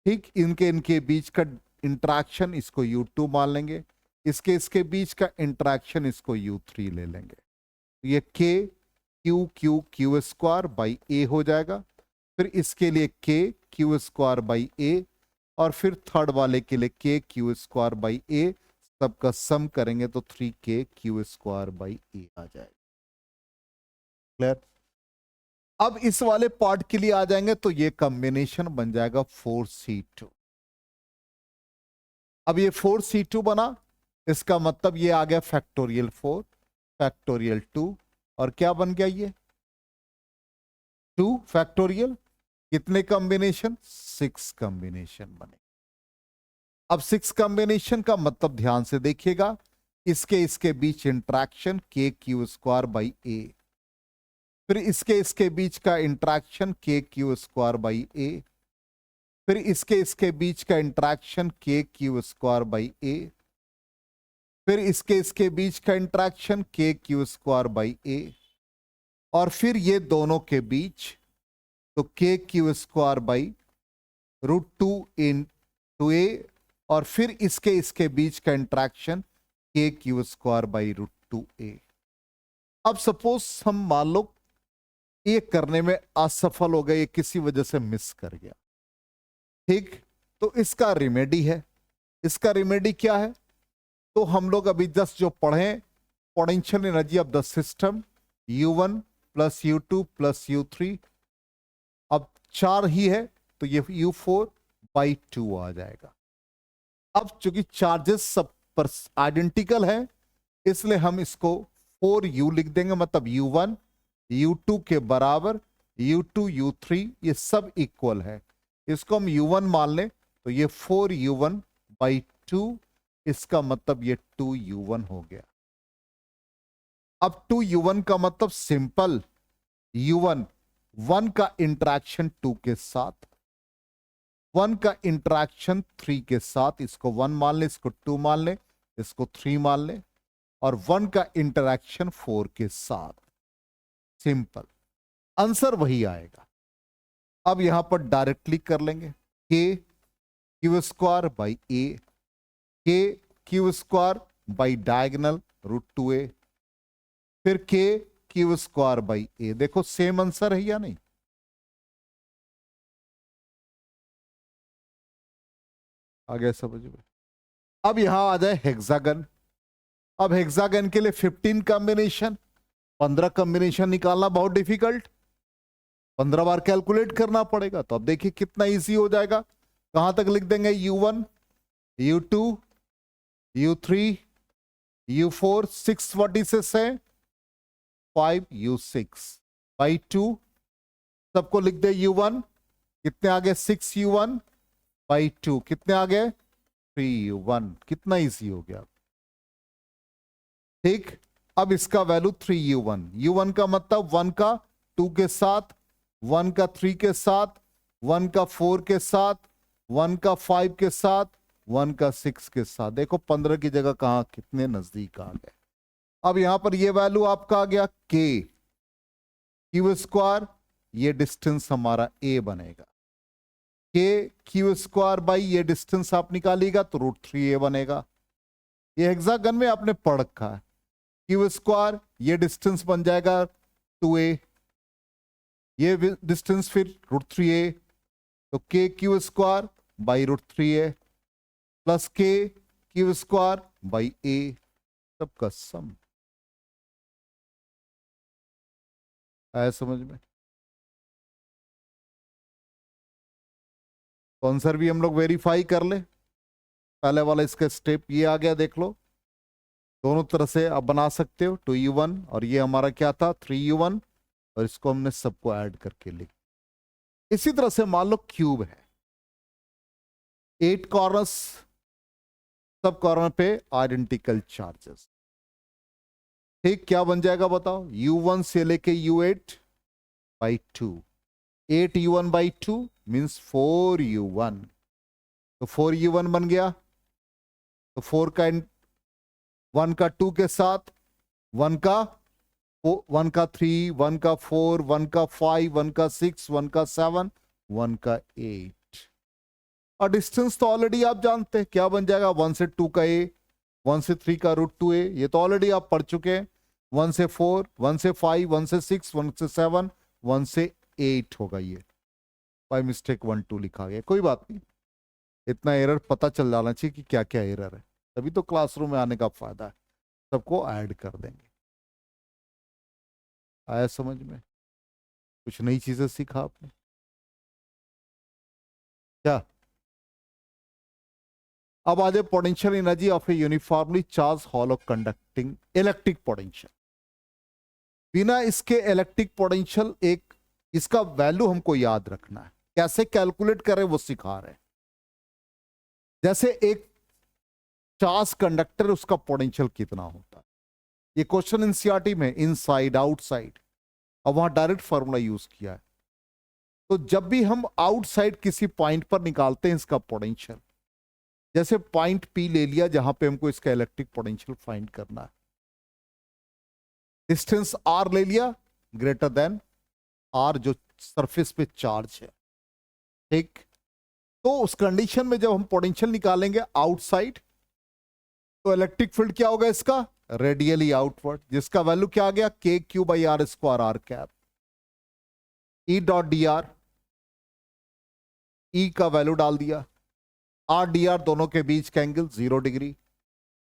ठीक, इनके इनके बीच का इंटरेक्शन इसको U2 मान लेंगे, इसके इसके बीच का इंटरेक्शन इसको U3 ले लेंगे। तो ये K Q Q Q square by A हो जाएगा, फिर इसके लिए K Q square by A, और फिर थर्ड वाले के लिए K Q square by A, सबका सम करेंगे तो 3K Q square by A आ जाएगा। क्लियर। अब इस वाले पार्ट के लिए आ जाएंगे तो ये कॉम्बिनेशन बन जाएगा 4C2। अब ये 4C2 बना, इसका मतलब ये आ गया फैक्टोरियल 4 फैक्टोरियल 2, और क्या बन गया ये 2 फैक्टोरियल, कितने कॉम्बिनेशन 6 कॉम्बिनेशन बने। अब 6 कॉम्बिनेशन का मतलब ध्यान से देखिएगा, इसके इसके बीच interaction K Q square by A, फिर इसके इसके बीच का interaction K Q square by A, फिर इसके इसके बीच का interaction K Q square by A, फिर इसके इसके बीच का interaction K Q square by A, और फिर ये दोनों के बीच तो K Q square by √2 into A, और फिर इसके इसके बीच का interaction K Q square by √2A। अब सपोज हम मान लो ये करने में असफल हो गए, किसी वजह से मिस कर गया, ठीक, तो इसका रिमेडी है। इसका रिमेडी क्या है, तो हम लोग अभी जस्ट जो पढ़े potential energy of the system U1 plus U2 plus U3, अब 4 ही है तो ये U4 बाई 2 आ जाएगा। अब चूंकि चार्जेस सब पर आइडेंटिकल है, इसलिए हम इसको 4U लिख देंगे, मतलब U1 U2 के बराबर, U2 U3 ये सब इक्वल है, इसको हम U1 मान लें तो ये 4U1 बाई 2, इसका मतलब ये 2U1 हो गया। अब 2u1 का मतलब सिंपल u1 1 का इंटरेक्शन 2 के साथ, 1 का इंटरेक्शन 3 के साथ, इसको 1 मान ले, इसको 2 मान ले, इसको 3 मान ले, और 1 का इंटरेक्शन 4 के साथ। सिंपल, आंसर वही आएगा। अब यहां पर डायरेक्टली कर लेंगे, के Q square by A, K Q square by diagonal root 2a, फिर के क्यू स्क्वायर बाई ए। देखो सेम आंसर है या नहीं? आ गया समझ में? अब यहां आ जाए हेक्सागन। अब हेक्सागन के लिए 15 कॉम्बिनेशन, 15 कॉम्बिनेशन निकालना बहुत डिफिकल्ट, 15 बार कैलकुलेट करना पड़ेगा। तो अब देखिए कितना इजी हो जाएगा। कहां तक लिख देंगे? u1 u2 u3 u4, 6 vertices है, 5 u6 बाई 2, सबको लिख दे u1, कितने आ गए? 6 u1 बाई 2, कितने आ गए? 3 u1। कितना इजी हो गया। ठीक, अब इसका वैल्यू 3 u1, u1 का मतलब 1 का 2 के साथ, 1 का 3 के साथ, 1 का 4 के साथ, 1 का 5 के साथ, 1 का 6 के साथ। देखो 15 की जगह कहां कितने नजदीक आ गए। अब यहां पर ये वैल्यू आपका आ गया के क्यू स्क्वायर, ये डिस्टेंस हमारा ए बनेगा, के क्यू स्क्वायर बाई ये डिस्टेंस आप निकालिएगा तो रूट 3a बनेगा। ये हेक्सागन में आपने पढ़ रखा है। क्यू स्क्वायर ये डिस्टेंस बन जाएगा 2a, ये डिस्टेंस फिर रूट 3a, तो K Q square by root 3a plus K Q square by A, सबका सम। आया समझ में? तो आंसर भी हम लोग वेरीफाई कर ले। पहले वाला इसका स्टेप ये आ गया, देख लो दोनों तरह से आप बना सकते हो। 2u1 और ये हमारा क्या था? 3u1, और इसको हमने सबको ऐड करके लिख। इसी तरह से मान लो क्यूब है, 8 कॉर्नर्स, सब कॉर्नर पे आइडेंटिकल चार्जेस। ठीक, क्या बन जाएगा बताओ? u1 से लेके u8 by 2, 8u1 by 2 means 4u1, तो 4u1 बन गया। तो 4 का 1 का 2 के साथ, 1 का 3, 1 का 4, 1 का 5, 1 का 6, 1 का 7, 1 का 8। और डिस्टेंस तो ऑलरेडी आप जानते हैं क्या बन जाएगा? 1 से 2 का a, 1 से 3 का रूट 2a, ये तो ऑलरेडी आप पढ़ चुके हैं। 1 से 4, 1 से 5, 1 से 6, 1 से 7, 1 से 8 होगा। ये बाय मिस्टेक 1 2 लिखा गया, कोई बात नहीं, इतना एरर पता चल जाना चाहिए कि क्या क्या एरर है, तभी तो क्लासरूम में आने का फायदा है। सबको ऐड कर देंगे। आया समझ में? कुछ नई चीजें सीखा आपने क्या? अब आ जाए potential energy of A uniformly charge hollow conducting electric potential. बिना इसके इलेक्ट्रिक पोटेंशियल एक, इसका वैल्यू हमको याद रखना है, कैसे कैलकुलेट करें वो सिखा रहे हैं। जैसे एक चार्ज कंडक्टर, उसका पोटेंशियल कितना होता है, ये क्वेश्चन एनसीईआरटी में इनसाइड आउटसाइड, अब वहां डायरेक्ट फार्मूला यूज किया है। तो जब भी हम आउटसाइड किसी पॉइंट पर निकालते हैं इसका पोटेंशियल, जैसे पॉइंट पी ले लिया जहां पे हमको इसका इलेक्ट्रिक पोटेंशियल फाइंड करना है, डिस्टेंस आर ले लिया ग्रेटर देन आर जो सरफेस पे चार्ज है। ठीक, तो उस कंडीशन में जब हम पोटेंशियल निकालेंगे आउटसाइड, तो इलेक्ट्रिक फील्ड क्या होगा इसका? रेडियली आउटवर्ड, जिसका वैल्यू क्या आ गया? K Q by R square R cap. E dot D R, E का वैल्यू डाल दिया, आर डी आर दोनों के बीच का एंगल 0 डिग्री,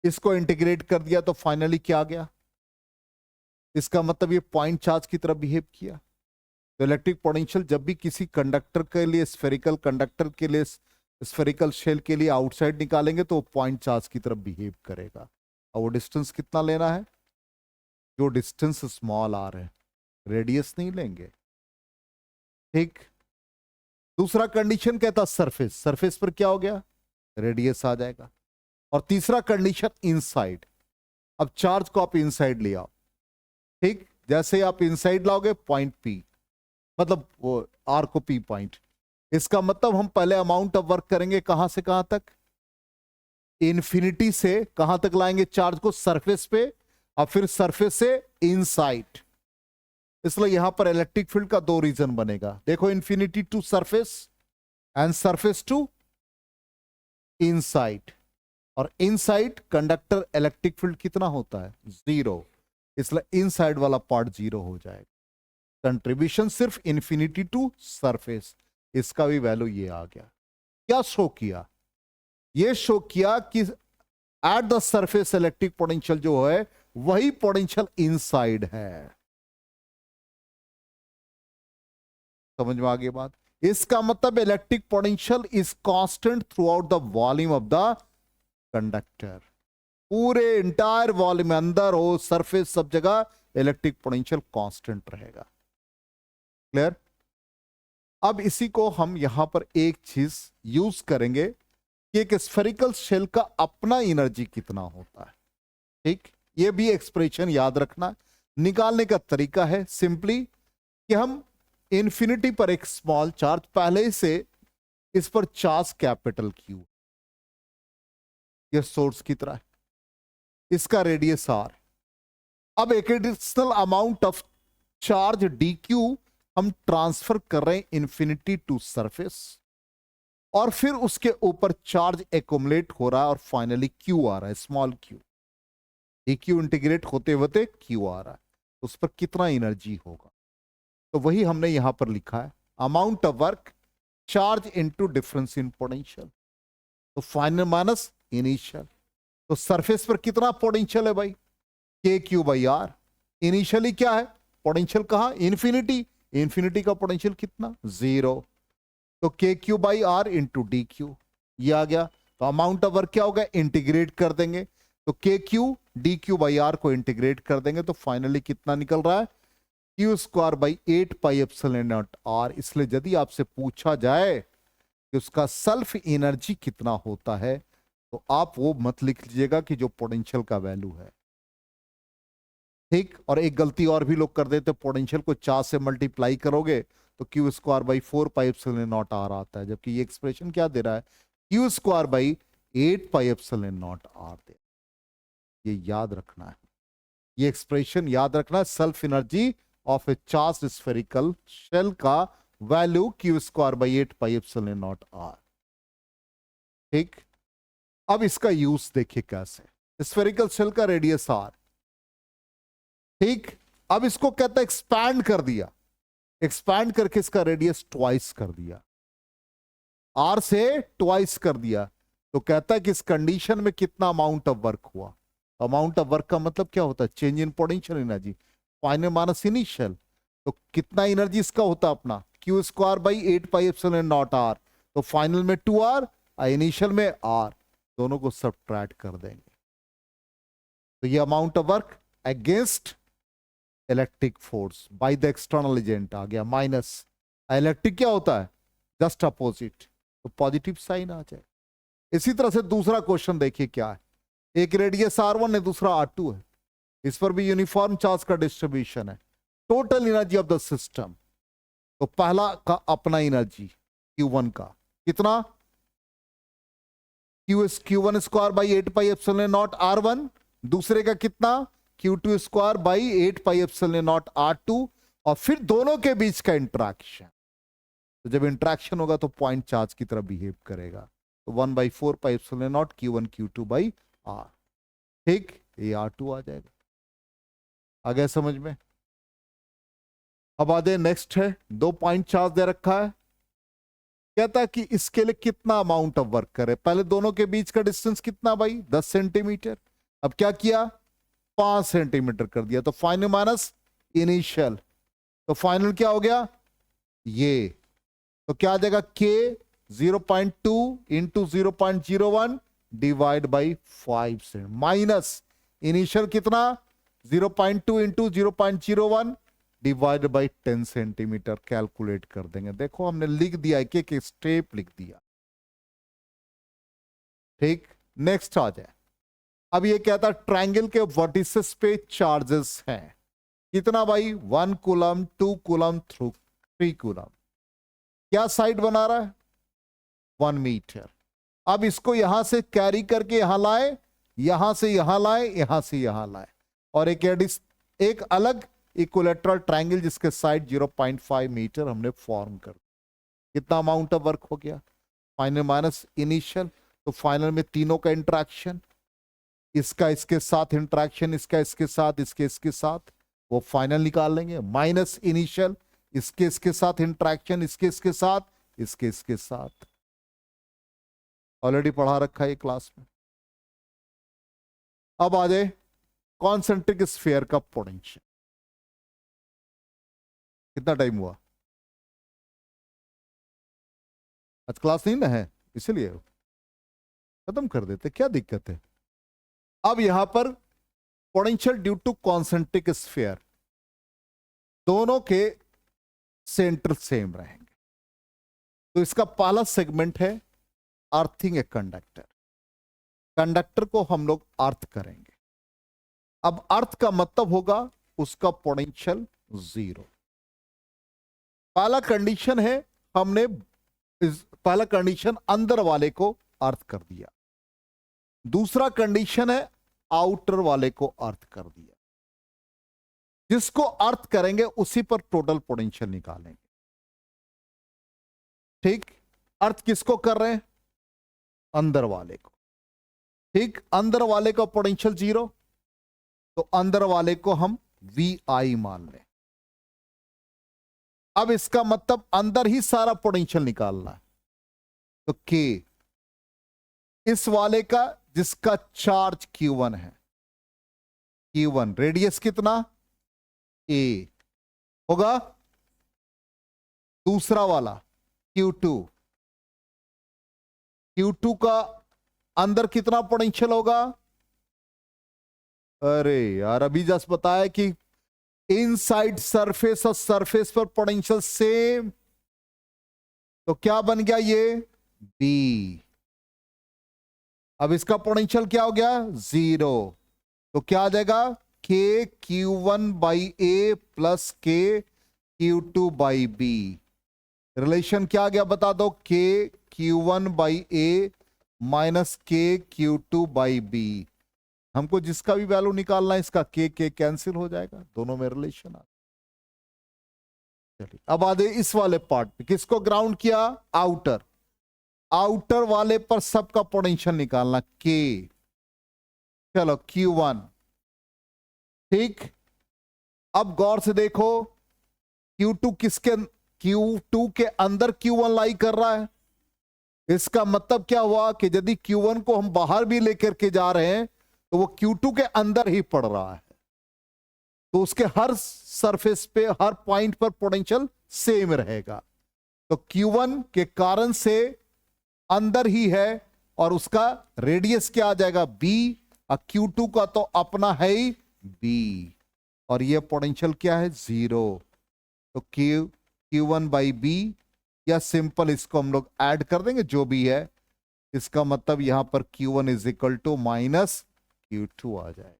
इसको इंटीग्रेट कर दिया तो फाइनली क्या आ गया? इसका मतलब ये पॉइंट चार्ज की तरह बिहेव किया। तो इलेक्ट्रिक पोटेंशियल जब भी किसी कंडक्टर के लिए, स्फेरिकल कंडक्टर के लिए, स्फेरिकल शेल के लिए आउटसाइड निकालेंगे तो पॉइंट चार्ज की तरफ बिहेव करेगा। और वो डिस्टेंस कितना लेना है? जो डिस्टेंस स्मॉल आर है, रेडियस नहीं लेंगे। ठीक, दूसरा कंडीशन कहता सरफेस, सरफेस पर क्या हो गया? रेडियस आ जाएगा। और तीसरा कंडीशन इनसाइड, अब चार्ज को आप इनसाइड ले आओ, ठीक, जैसे आप इनसाइड लाओगे पॉइंट पी, मतलब वो आर को पी पॉइंट, इसका मतलब हम पहले अमाउंट ऑफ वर्क करेंगे कहां से कहां तक, इन्फिनिटी से कहां तक लाएंगे चार्ज को, सरफेस पे, और फिर सरफेस से इनसाइड। इसलिए यहां पर इलेक्ट्रिक फील्ड का दो रीजन बनेगा, देखो, infinity to surface and surface to inside. और इनसाइड कंडक्टर इलेक्ट्रिक फील्ड कितना होता है, 0, इसलिए इनसाइड वाला पार्ट 0 हो जाएगा। कंट्रीब्यूशन सिर्फ इन्फिनिटी टू सरफेस, इसका भी वैल्यू ये आ गया। क्या शो किया, ये शो किया कि at the surface electric potential जो है वही पोटेंशियल इनसाइड है। समझ में आ गई बात, इसका मतलब electric potential is constant through out the volume of the conductor. पूरे इंटायर वॉल्यूम में, अंदर हो सरफेस सब जगह, इलेक्ट्रिक पोटेंशियल कांस्टेंट रहेगा। क्लियर। अब इसी को हम यहां पर एक चीज यूज करेंगे कि एक स्फेरिकल शेल का अपना एनर्जी कितना होता है। ठीक, ये भी एक्सप्रेशन याद रखना। निकालने का तरीका है सिंपली कि हम इन्फिनिटी पर एक स्मॉल चार्ज, पहले से इस पर चार्ज कैपिटल क्यू, ये सोर्स की तरह है, इसका रेडियस आर। अब एक additional amount of charge D Q हम ट्रांसफर कर रहे हैं इन्फिनिटी टू सरफेस, और फिर उसके ऊपर चार्ज एकोमुलेट हो रहा है और फाइनली क्यू आ रहा है, small Q. D Q integrate होते होते क्यू आ रहा है, उस पर कितना एनर्जी होगा, तो वही हमने यहां पर लिखा है, amount of work charge into difference in potential, तो फाइनल माइनस इनिशियल। तो सरफेस पर कितना पोटेंशियल है भाई, के क्यू बाई आर। इनिशियली क्या है पोटेंशियल, कहां, इन्फिनिटी, इन्फिनिटी का पोटेंशियल कितना, 0, तो K Q by R into D Q, ये आ गया। तो अमाउंट ऑफ वर्क क्या होगा, इंटीग्रेट कर देंगे, तो K Q D Q by R को इंटीग्रेट कर देंगे, तो फाइनली कितना निकल रहा है, Q square by 8 pi epsilon naught R. इसलिए यदि आपसे पूछा जाए कि उसका सेल्फ एनर्जी कितना होता है, तो आप वो मत लिख लीजिएगा कि जो पोटेंशियल का वैल्यू है। ठीक, और एक गलती और भी लोग कर देते, पोटेंशियल को 4 से मल्टीप्लाई करोगे तो Q square by 4 pi epsilon naught R आता है, जबकि ये एक्सप्रेशन क्या दे रहा है, Q square by 8 pi epsilon naught R दे। ये याद रखना है, ये एक्सप्रेशन याद रखना है, self energy of a charge spherical shell का value Q square by 8 pi epsilon naught R. ठीक, अब इसका यूज देखिए कैसे, स्फेरिकल शेल का रेडियस आर। ठीक, अब इसको कहता है एक्सपैंड कर दिया, एक्सपैंड करके इसका रेडियस ट्वाइस कर दिया, आर से ट्वाइस कर दिया, तो कहता है कि इस कंडीशन में कितना अमाउंट ऑफ वर्क हुआ। अमाउंट ऑफ वर्क का मतलब क्या होता है, change in potential energy, final minus initial. तो कितना एनर्जी इसका होता है अपना, Q square by 8 pi epsilon naught R, तो फाइनल में 2r, इनिशियल में r, दोनों को सबट्रैक्ट कर देंगे, तो ये amount of work against electric force by the external agent आ गया, माइनस इलेक्ट्रिक क्या होता है, जस्ट अपोजिट, तो पॉजिटिव साइन आ जाए। इसी तरह से दूसरा क्वेश्चन देखिए क्या है, एक रेडियस r1 है, दूसरा r2 है, इस पर भी यूनिफॉर्म चार्ज का डिस्ट्रीब्यूशन है, total energy of the system, तो पहला का अपना एनर्जी Q1 का कितना, Q1 square by 8 pi epsilon not R1, दूसरे का कितना, Q2 square by 8 pi epsilon not R2, और फिर दोनों के बीच का इंटरेक्शन, तो जब इंटरेक्शन होगा तो पॉइंट चार्ज की तरह बिहेव करेगा, तो 1/4 पाई epsilon not Q1 Q2 by R। ठीक, ये R2 आ जाएगा, आ गया समझ में। अब आ जाए नेक्स्ट है, 2 पॉइंट चार्ज दे रखा है, कहता है कि इसके लिए कितना अमाउंट ऑफ वर्क करे, पहले दोनों के बीच का डिस्टेंस कितना भाई, 10 सेंटीमीटर, अब क्या किया 5 सेंटीमीटर कर दिया, तो फाइनल माइनस इनिशियल, तो फाइनल क्या हो गया ये, तो क्या आ जाएगा के 0.2 इंटू 0.01 डिवाइड बाई 5 से, माइनस इनिशियल कितना 0.2 into 0.01 divide by 10 centimetre, calculate कर देंगे। देखो हमने लिख दिया, एक एक स्टेप लिख दिया। ठीक, नेक्स्ट आ जाए, अब ये कहता है ट्रायंगल के वर्टिसेस पे चार्जेस हैं, कितना भाई, 1 कूलम, 2 कूलम, 3 कूलम। क्या साइड बना रहा है, 1 मीटर। अब इसको यहां से कैरी करके यहां लाए, यहां से यहां लाए, यहां से यहां लाए, और एक अलग इक्विलेटरल ट्रायंगल जिसके साइड 0.5 मीटर हमने फॉर्म कर। कितना अमाउंट ऑफ वर्क हो गया, फाइनल माइनस इनिशियल। तो फाइनल में तीनों का इंटरेक्शन, इसका इसके साथ इंटरेक्शन, इसका इसके साथ, इसके इसके साथ, वो फाइनल निकाल लेंगे। माइनस इनिशियल, इसके इसके साथ इंटरेक्शन, इसके इसके साथ, इसके इसके साथ। ऑलरेडी पढ़ा रखा है ये क्लास में। अब आ जाए कॉन्सेंट्रिक स्फीयर का पोटेंशियल। कितना टाइम हुआ, आज क्लास नहीं ना है, इसलिए खत्म कर देते, क्या दिक्कत है। अब यहां पर potential due to concentric sphere, दोनों के सेंटर सेम रहेंगे। तो इसका पहला सेगमेंट है अर्थिंग ए कंडक्टर। कंडक्टर को हम लोग अर्थ करेंगे। अब अर्थ का मतलब होगा उसका पोटेंशियल 0। पहला कंडीशन है, हमने पहला कंडीशन अंदर वाले को अर्थ कर दिया, दूसरा कंडीशन है आउटर वाले को अर्थ कर दिया। जिसको अर्थ करेंगे उसी पर टोटल पोटेंशियल निकालेंगे। ठीक, अर्थ किसको कर रहे हैं, अंदर वाले को। ठीक, अंदर वाले का पोटेंशियल 0, तो अंदर वाले को हम VI मान लें। अब इसका मतलब अंदर ही सारा पोटेंशियल निकालना है, तो K इस वाले का जिसका चार्ज Q1 है, Q1 रेडियस कितना A होगा, दूसरा वाला Q2, Q2 का अंदर कितना पोटेंशियल होगा। अरे यार अभी जस्ट बताया कि इनसाइड सरफेस और सरफेस पर पोटेंशियल सेम, तो क्या बन गया ये B। अब इसका पोटेंशियल क्या हो गया 0, तो क्या आ जाएगा K Q1 by A plus K Q2 by B। Relation क्या आ गया बता दो, K Q1 by A minus K Q2 by B। हमको जिसका भी वैल्यू निकालना है इसका K कैंसिल हो जाएगा, दोनों में रिलेशन आ। चलिए अब आ जाए इस वाले पार्ट पे, किसको ग्राउंड किया, आउटर। आउटर वाले पर सबका पोटेंशियल निकालना K। चलो Q1, ठीक। अब गौर से देखो Q2 के अंदर Q1 लाई कर रहा है। इसका मतलब क्या हुआ कि यदि Q1 को हम बाहर भी लेकर के जा रहे हैं तो वो Q2 के अंदर ही पड़ रहा है, तो उसके हर सरफेस पे हर पॉइंट पर पोटेंशियल सेम रहेगा। तो Q1 के कारण से अंदर ही है और उसका रेडियस क्या आ जाएगा B, और Q2 का तो अपना है ही B, और ये पोटेंशियल क्या है 0। तो Q1 बाई B, या सिंपल इसको हम लोग ऐड कर देंगे जो भी है। इसका मतलब यहां पर Q1 is equal to minus Q2 आ जाए।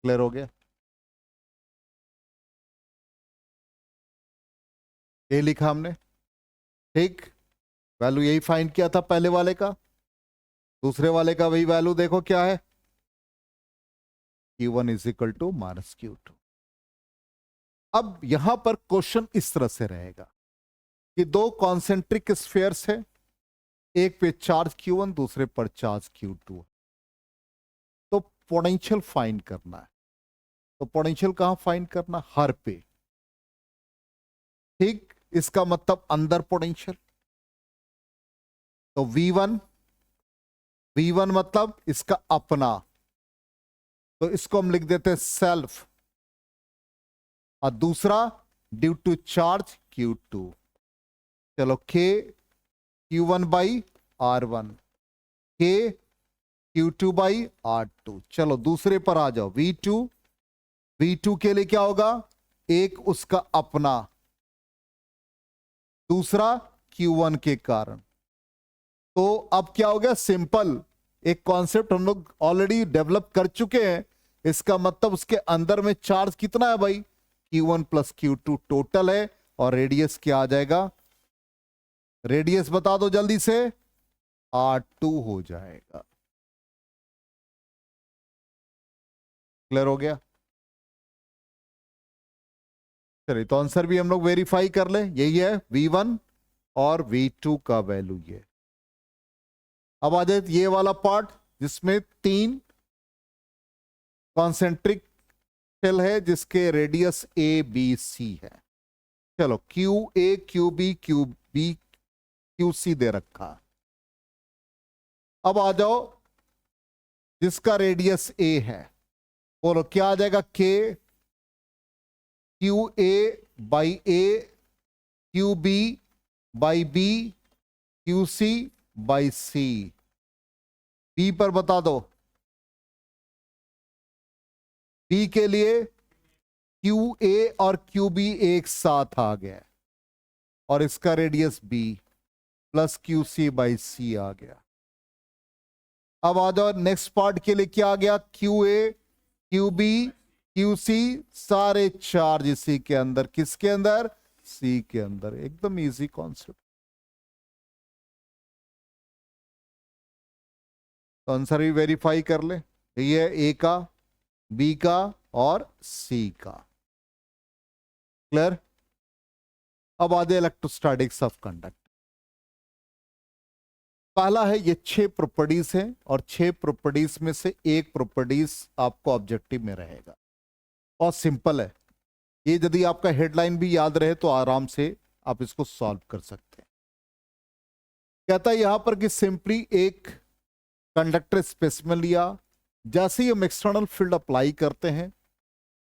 क्लियर हो गया, ये लिखा हमने। ठीक, वैल्यू यही फाइंड किया था पहले वाले का, दूसरे वाले का वही वैल्यू देखो क्या है, Q1 is equal to minus Q2। अब यहां पर क्वेश्चन इस तरह से रहेगा कि दो कॉन्सेंट्रिक स्फीयर्स है, एक पे चार्ज Q1 दूसरे पर चार्ज Q2, तो पोटेंशियल फाइंड करना है। तो पोटेंशियल कहां फाइंड करना, हर पे। ठीक, इसका मतलब अंदर पोटेंशियल, तो V1 मतलब इसका अपना, तो इसको हम लिख देते हैं सेल्फ, और दूसरा ड्यू टू चार्ज Q2। चलो K Q1 by R1, K Q2 by R2। चलो दूसरे पर आ जाओ, V2 के लिए क्या होगा, एक उसका अपना, दूसरा Q1 के कारण। तो अब क्या हो गया, सिंपल एक कॉन्सेप्ट हम लोग ऑलरेडी डेवलप कर चुके हैं इसका मतलब उसके अंदर में चार्ज कितना है भाई, Q1 प्लस Q2 टोटल है, और रेडियस क्या आ जाएगा, रेडियस बता दो जल्दी से, R2 हो जाएगा। क्लियर हो गया? चलिए तो आंसर भी हम लोग वेरीफाई कर ले, यही है V1 और V2 का वैल्यू ये। अब आ जाए ये वाला पार्ट जिसमें 3 कॉन्सेंट्रिक शेल है जिसके रेडियस ABC है। चलो QA QB QB QC दे रखा। अब आ जाओ जिसका रेडियस A है, बोलो क्या आ जाएगा, K QA by A QB by B QC by C। B पर बता दो, B के लिए QA और QB एक साथ आ गया और इसका radius B plus QC by C आ गया। अब आ जाओ नेक्स्ट पार्ट के लिए, क्या आ गया, QA QB QC सारे चार्ज इसी के अंदर, किसके अंदर, C के अंदर। एकदम इजी कॉन्सेप्ट। तो आंसर भी वेरीफाई कर ले, ये A का, B का और C का। क्लियर? अब आधे इलेक्ट्रोस्टैटिक्स ऑफ कंडक्टर। पहला है, ये 6 प्रॉपर्टीज हैं और 6 प्रॉपर्टीज में से एक प्रॉपर्टीज आपको ऑब्जेक्टिव में रहेगा। और सिंपल है ये, यदि आपका हेडलाइन भी याद रहे तो आराम से आप इसको सॉल्व कर सकते हैं। कहता है यहां पर कि सिंपली एक कंडक्टर स्पेसिमेन लिया, जैसे ही हम एक्सटर्नल फील्ड अप्लाई करते हैं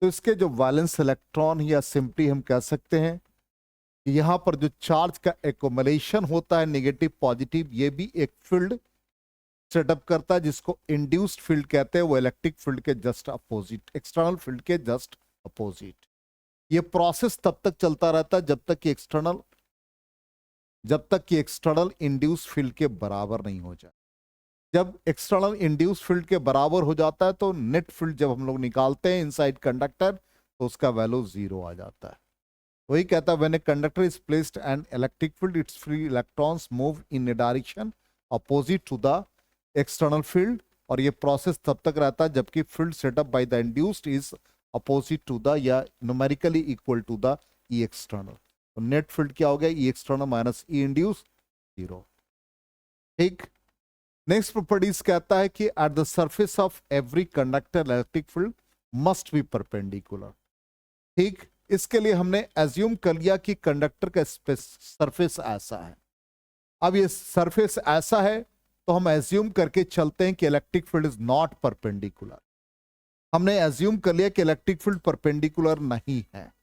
तो इसके जो वैलेंस इलेक्ट्रॉन, या सिंपली हम कह सकते हैं कि यहां पर जो चार्ज का एक्युमुलेशन होता है नेगेटिव पॉजिटिव, ये भी एक फील्ड सेटअप करता है जिसको इंड्यूस्ड फील्ड कहते हैं। वो इलेक्ट्रिक फील्ड के जस्ट अपोजिट, एक्सटर्नल फील्ड के जस्ट अपोजिट। ये प्रोसेस तब तक चलता रहता है जब तक कि एक्सटर्नल इंड्यूस्ड फील्ड के बराबर नहीं हो जाए। जब एक्सटर्नल इंड्यूस्ड फील्ड के बराबर हो जाता है तो नेट फील्ड जब हम लोग निकालते हैं इनसाइड कंडक्टर तो उसका वैल्यू 0 आ जाता है। वही कहता है when a conductor is placed an electric field its free electrons move in a direction opposite to the external field. और ये प्रोसेस तब तक रहता है जबकि field set up by the induced is opposite to the, या numerically equal to the E external. तो नेट फील्ड क्या हो गया, E external minus E induce 0। ठीक। नेक्स्ट प्रॉपर्टीज कहता है कि at the surface of every conductor electric field must be perpendicular. ठीक। इसके लिए हमने एज्यूम कर लिया कि कंडक्टर का सरफेस ऐसा है। अब ये सरफेस ऐसा है तो हम एज्यूम करके चलते हैं कि electric field is not perpendicular. हमने एज्यूम कर लिया कि इलेक्ट्रिक फील्ड परपेंडिकुलर नहीं है।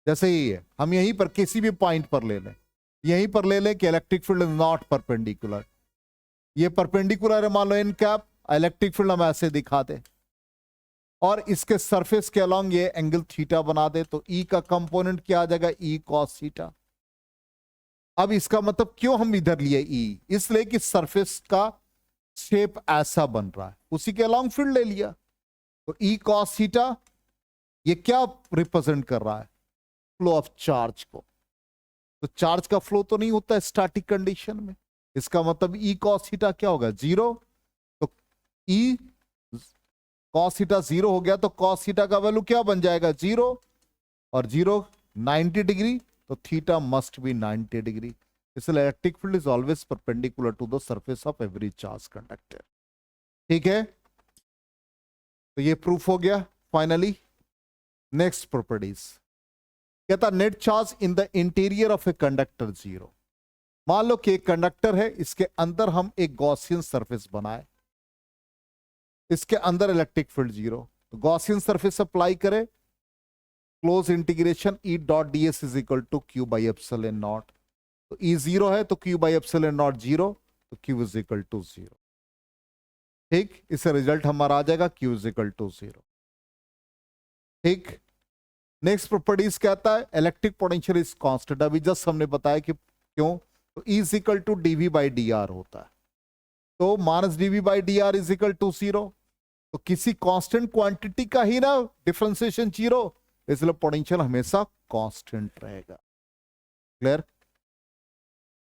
जैसे ही है, हम यहीं पर किसी भी पॉइंट पर ले लें, यहीं पर ले लें कि electric field is not perpendicular. ये परपेंडिकुलर है मान लो इन कैप, इलेक्ट्रिक फील्ड हम ऐसे दिखा दे और इसके सरफेस के अलॉन्ग ये एंगल थीटा बना दे, तो ई का कंपोनेंट क्या आ जाएगा, ई कॉस थीटा। अब इसका मतलब क्यों हम इधर लिए ई, इसलिए कि सरफेस का शेप ऐसा बन रहा है, उसी के अलॉन्ग फील्ड ले लिया। तो ई कॉस थीटा ये क्या रिप्रेजेंट कर रहा है, फ्लो ऑफ चार्ज को। तो चार्ज का फ्लो तो नहीं होता स्टैटिक कंडीशन में, इसका मतलब ई कॉस थीटा क्या होगा, 0। तो ई कॉस थीटा 0 हो गया तो कॉस थीटा का वैल्यू क्या बन जाएगा, 0। और 0 90 डिग्री, तो थीटा मस्ट बी 90 डिग्री। इसलिए electric field is always perpendicular to the surface of every charge conductor. ठीक है, तो ये प्रूफ हो गया फाइनली। नेक्स्ट प्रॉपर्टीज कहता net charge in the interior of a conductor 0। मान लो कि एक कंडक्टर है, इसके अंदर हम एक गॉसियन सरफेस बनाए, इसके अंदर इलेक्ट्रिक फील्ड 0। तो गॉसियन सरफेस अप्लाई करें, close integration E dot D S is equal to Q by epsilon naught. तो ई 0 है तो क्यू बाई एप्सिलॉन नॉट 0, तो क्यू इज इक्वल टू 0। ठीक, इससे रिजल्ट हमारा आ जाएगा क्यू इज इक्वल टू 0। ठीक। नेक्स्ट प्रॉपर्टीज कहता है इलेक्ट्रिक पोटेंशियल इज कांस्टेंट। अभी जस्ट हमने बताया कि क्यों, तो E is equal to DV by D R होता है। तो minus DV by D R is equal to 0। तो किसी कांस्टेंट क्वांटिटी का ही ना डिफरेंशिएशन जीरो, इसलिए पोटेंशियल हमेशा कांस्टेंट रहेगा। क्लियर?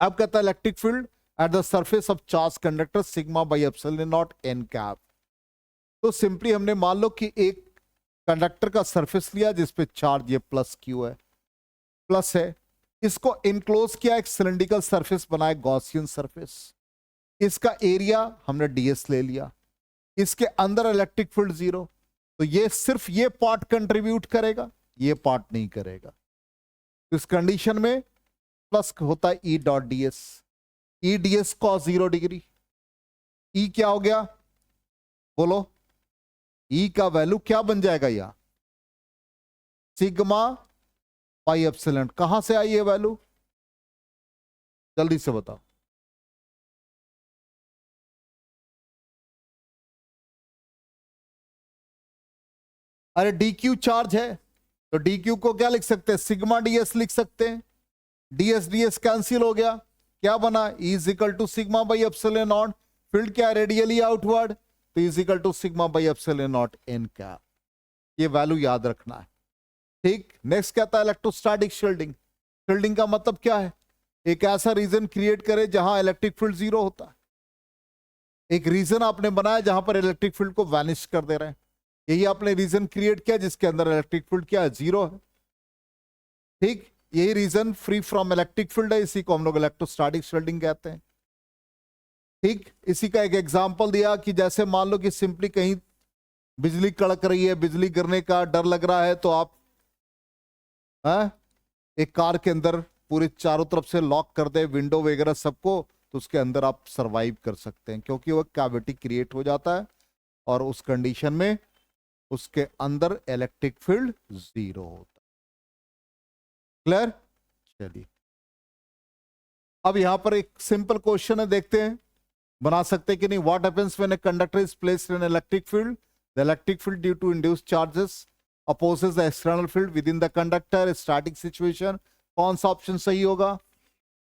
अब कहता है electric field at the surface of charge conductor sigma by epsilon naught N cap. तो सिंपली हमने मान लो कि एक कंडक्टर का सरफेस लिया जिसपे चार्ज ये प्लस क्यू है, प्लस है, इसको इनक्लोज किया, एक सिलेंड्रिकल सरफेस बनाया गॉसियन सरफेस, इसका एरिया हमने डीएस ले लिया, इसके अंदर इलेक्ट्रिक फील्ड जीरो, तो ये सिर्फ ये पार्ट कंट्रीब्यूट करेगा, ये पार्ट नहीं करेगा। तो इस कंडीशन में प्लस होता है E dot D S, E D S cos 0 degree, E क्या हो गया बोलो, ई का वैल्यू क्या बन जाएगा यहां, सिग्मा पाई एप्सिलॉन। कहां से आई ये वैल्यू, जल्दी से बताओ। अरे डी क्यू चार्ज है तो डी क्यू को क्या लिख सकते हैं, सिग्मा डीएस लिख सकते हैं, डीएस डीएस कैंसिल हो गया, क्या बना, E is equal to sigma by epsilon naught, field क्या रेडियली आउटवर्ड, तो is equal to sigma by epsilon naught N cap. ये वैल्यू याद रखना है, ठीक। नेक्स्ट कहता है इलेक्ट्रोस्टैटिक शील्डिंग। शील्डिंग का मतलब क्या है, एक ऐसा रीजन क्रिएट करे जहां इलेक्ट्रिक फील्ड जीरो होता है, एक रीजन आपने बनाया जहां पर इलेक्ट्रिक फील्ड को वैनिश कर दे रहे हैं, यही आपने रीजन क्रिएट किया जिसके अंदर इलेक्ट्रिक फील्ड क्या है, जीरो है, ठीक। यही reason free from electric field है, इसी को हम लोग इलेक्ट्रोस्टैटिक शील्डिंग कहते हैं, ठीक। इसी का एक एग्जांपल दिया कि जैसे मान लो कि सिंपली कहीं बिजली कड़क रही है, बिजली गिरने का डर लग रहा है, तो आप एक कार के अंदर पूरे चारों तरफ से लॉक कर दे विंडो वगैरह सबको, तो उसके अंदर आप सरवाइव कर सकते हैं, क्योंकि वो कैविटी क्रिएट हो जाता है और उस कंडीशन में उसके अंदर इलेक्ट्रिक फील्ड जीरो होता है। क्लियर? चलिए अब यहां पर एक सिंपल क्वेश्चन है, देखते हैं बना सकते हैं कि नहीं। What happens when a conductor is placed in electric field, the electric field due to induced charges opposes the external field within the conductor, static situation। कौन सा ऑप्शन सही होगा,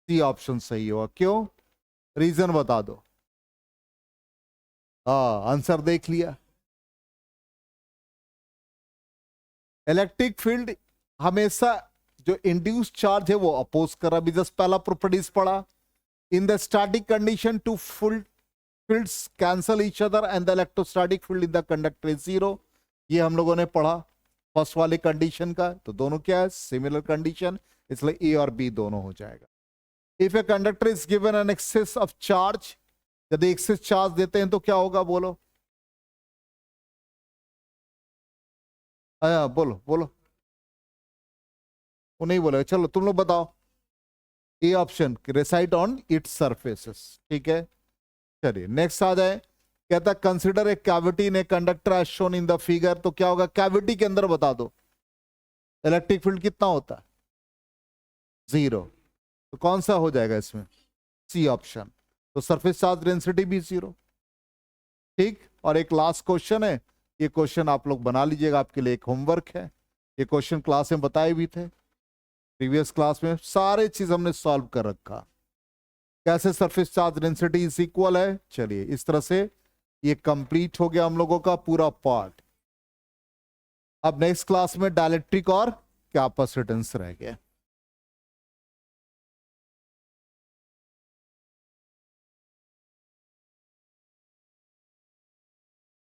सी ऑप्शन सही होगा, क्यों, रीजन बता दो। आंसर देख लिया, इलेक्ट्रिक फील्ड हमेशा जो इंड्यूस्ड चार्ज है वो अपोज कर रहा है, जस्ट पहला प्रॉपर्टीज पढ़ा, in the static condition two full fields cancel each other and the electrostatic field in the conductor is zero, ये हम लोगों ने पढ़ा फर्स्ट वाले कंडीशन का, तो दोनों क्या है, सिमिलर कंडीशन, इसलिए ए और बी दोनों हो जाएगा। If a conductor is given an excess of charge, यदि एक्सेस चार्ज देते हैं तो क्या होगा बोलो, बोलो बोलो, वो नहीं बोले, चलो तुम लोग बताओ। A option reside on its surfaces, ठीक है। चलिए नेक्स्ट आ जाए, कहता है consider a cavity in a conductor as shown in the figure, तो क्या होगा, कैविटी के अंदर बता दो इलेक्ट्रिक फील्ड कितना होता है, जीरो, तो कौन सा हो जाएगा इसमें, सी ऑप्शन, तो सरफेस चार्ज डेंसिटी भी जीरो, ठीक। और एक लास्ट क्वेश्चन है, ये क्वेश्चन आप लोग बना लीजिएगा, आपके लिए एक होमवर्क है, ये क्वेश्चन क्लास में बताए भी थे, प्रीवियस क्लास में सारे चीज हमने सॉल्व कर रखा, कैसे surface charge density is equal है। चलिए इस तरह से ये कंप्लीट हो गया हम लोगों का पूरा पार्ट। अब नेक्स्ट क्लास में डाइलेक्ट्रिक और कैपेसिटेंस रह गया।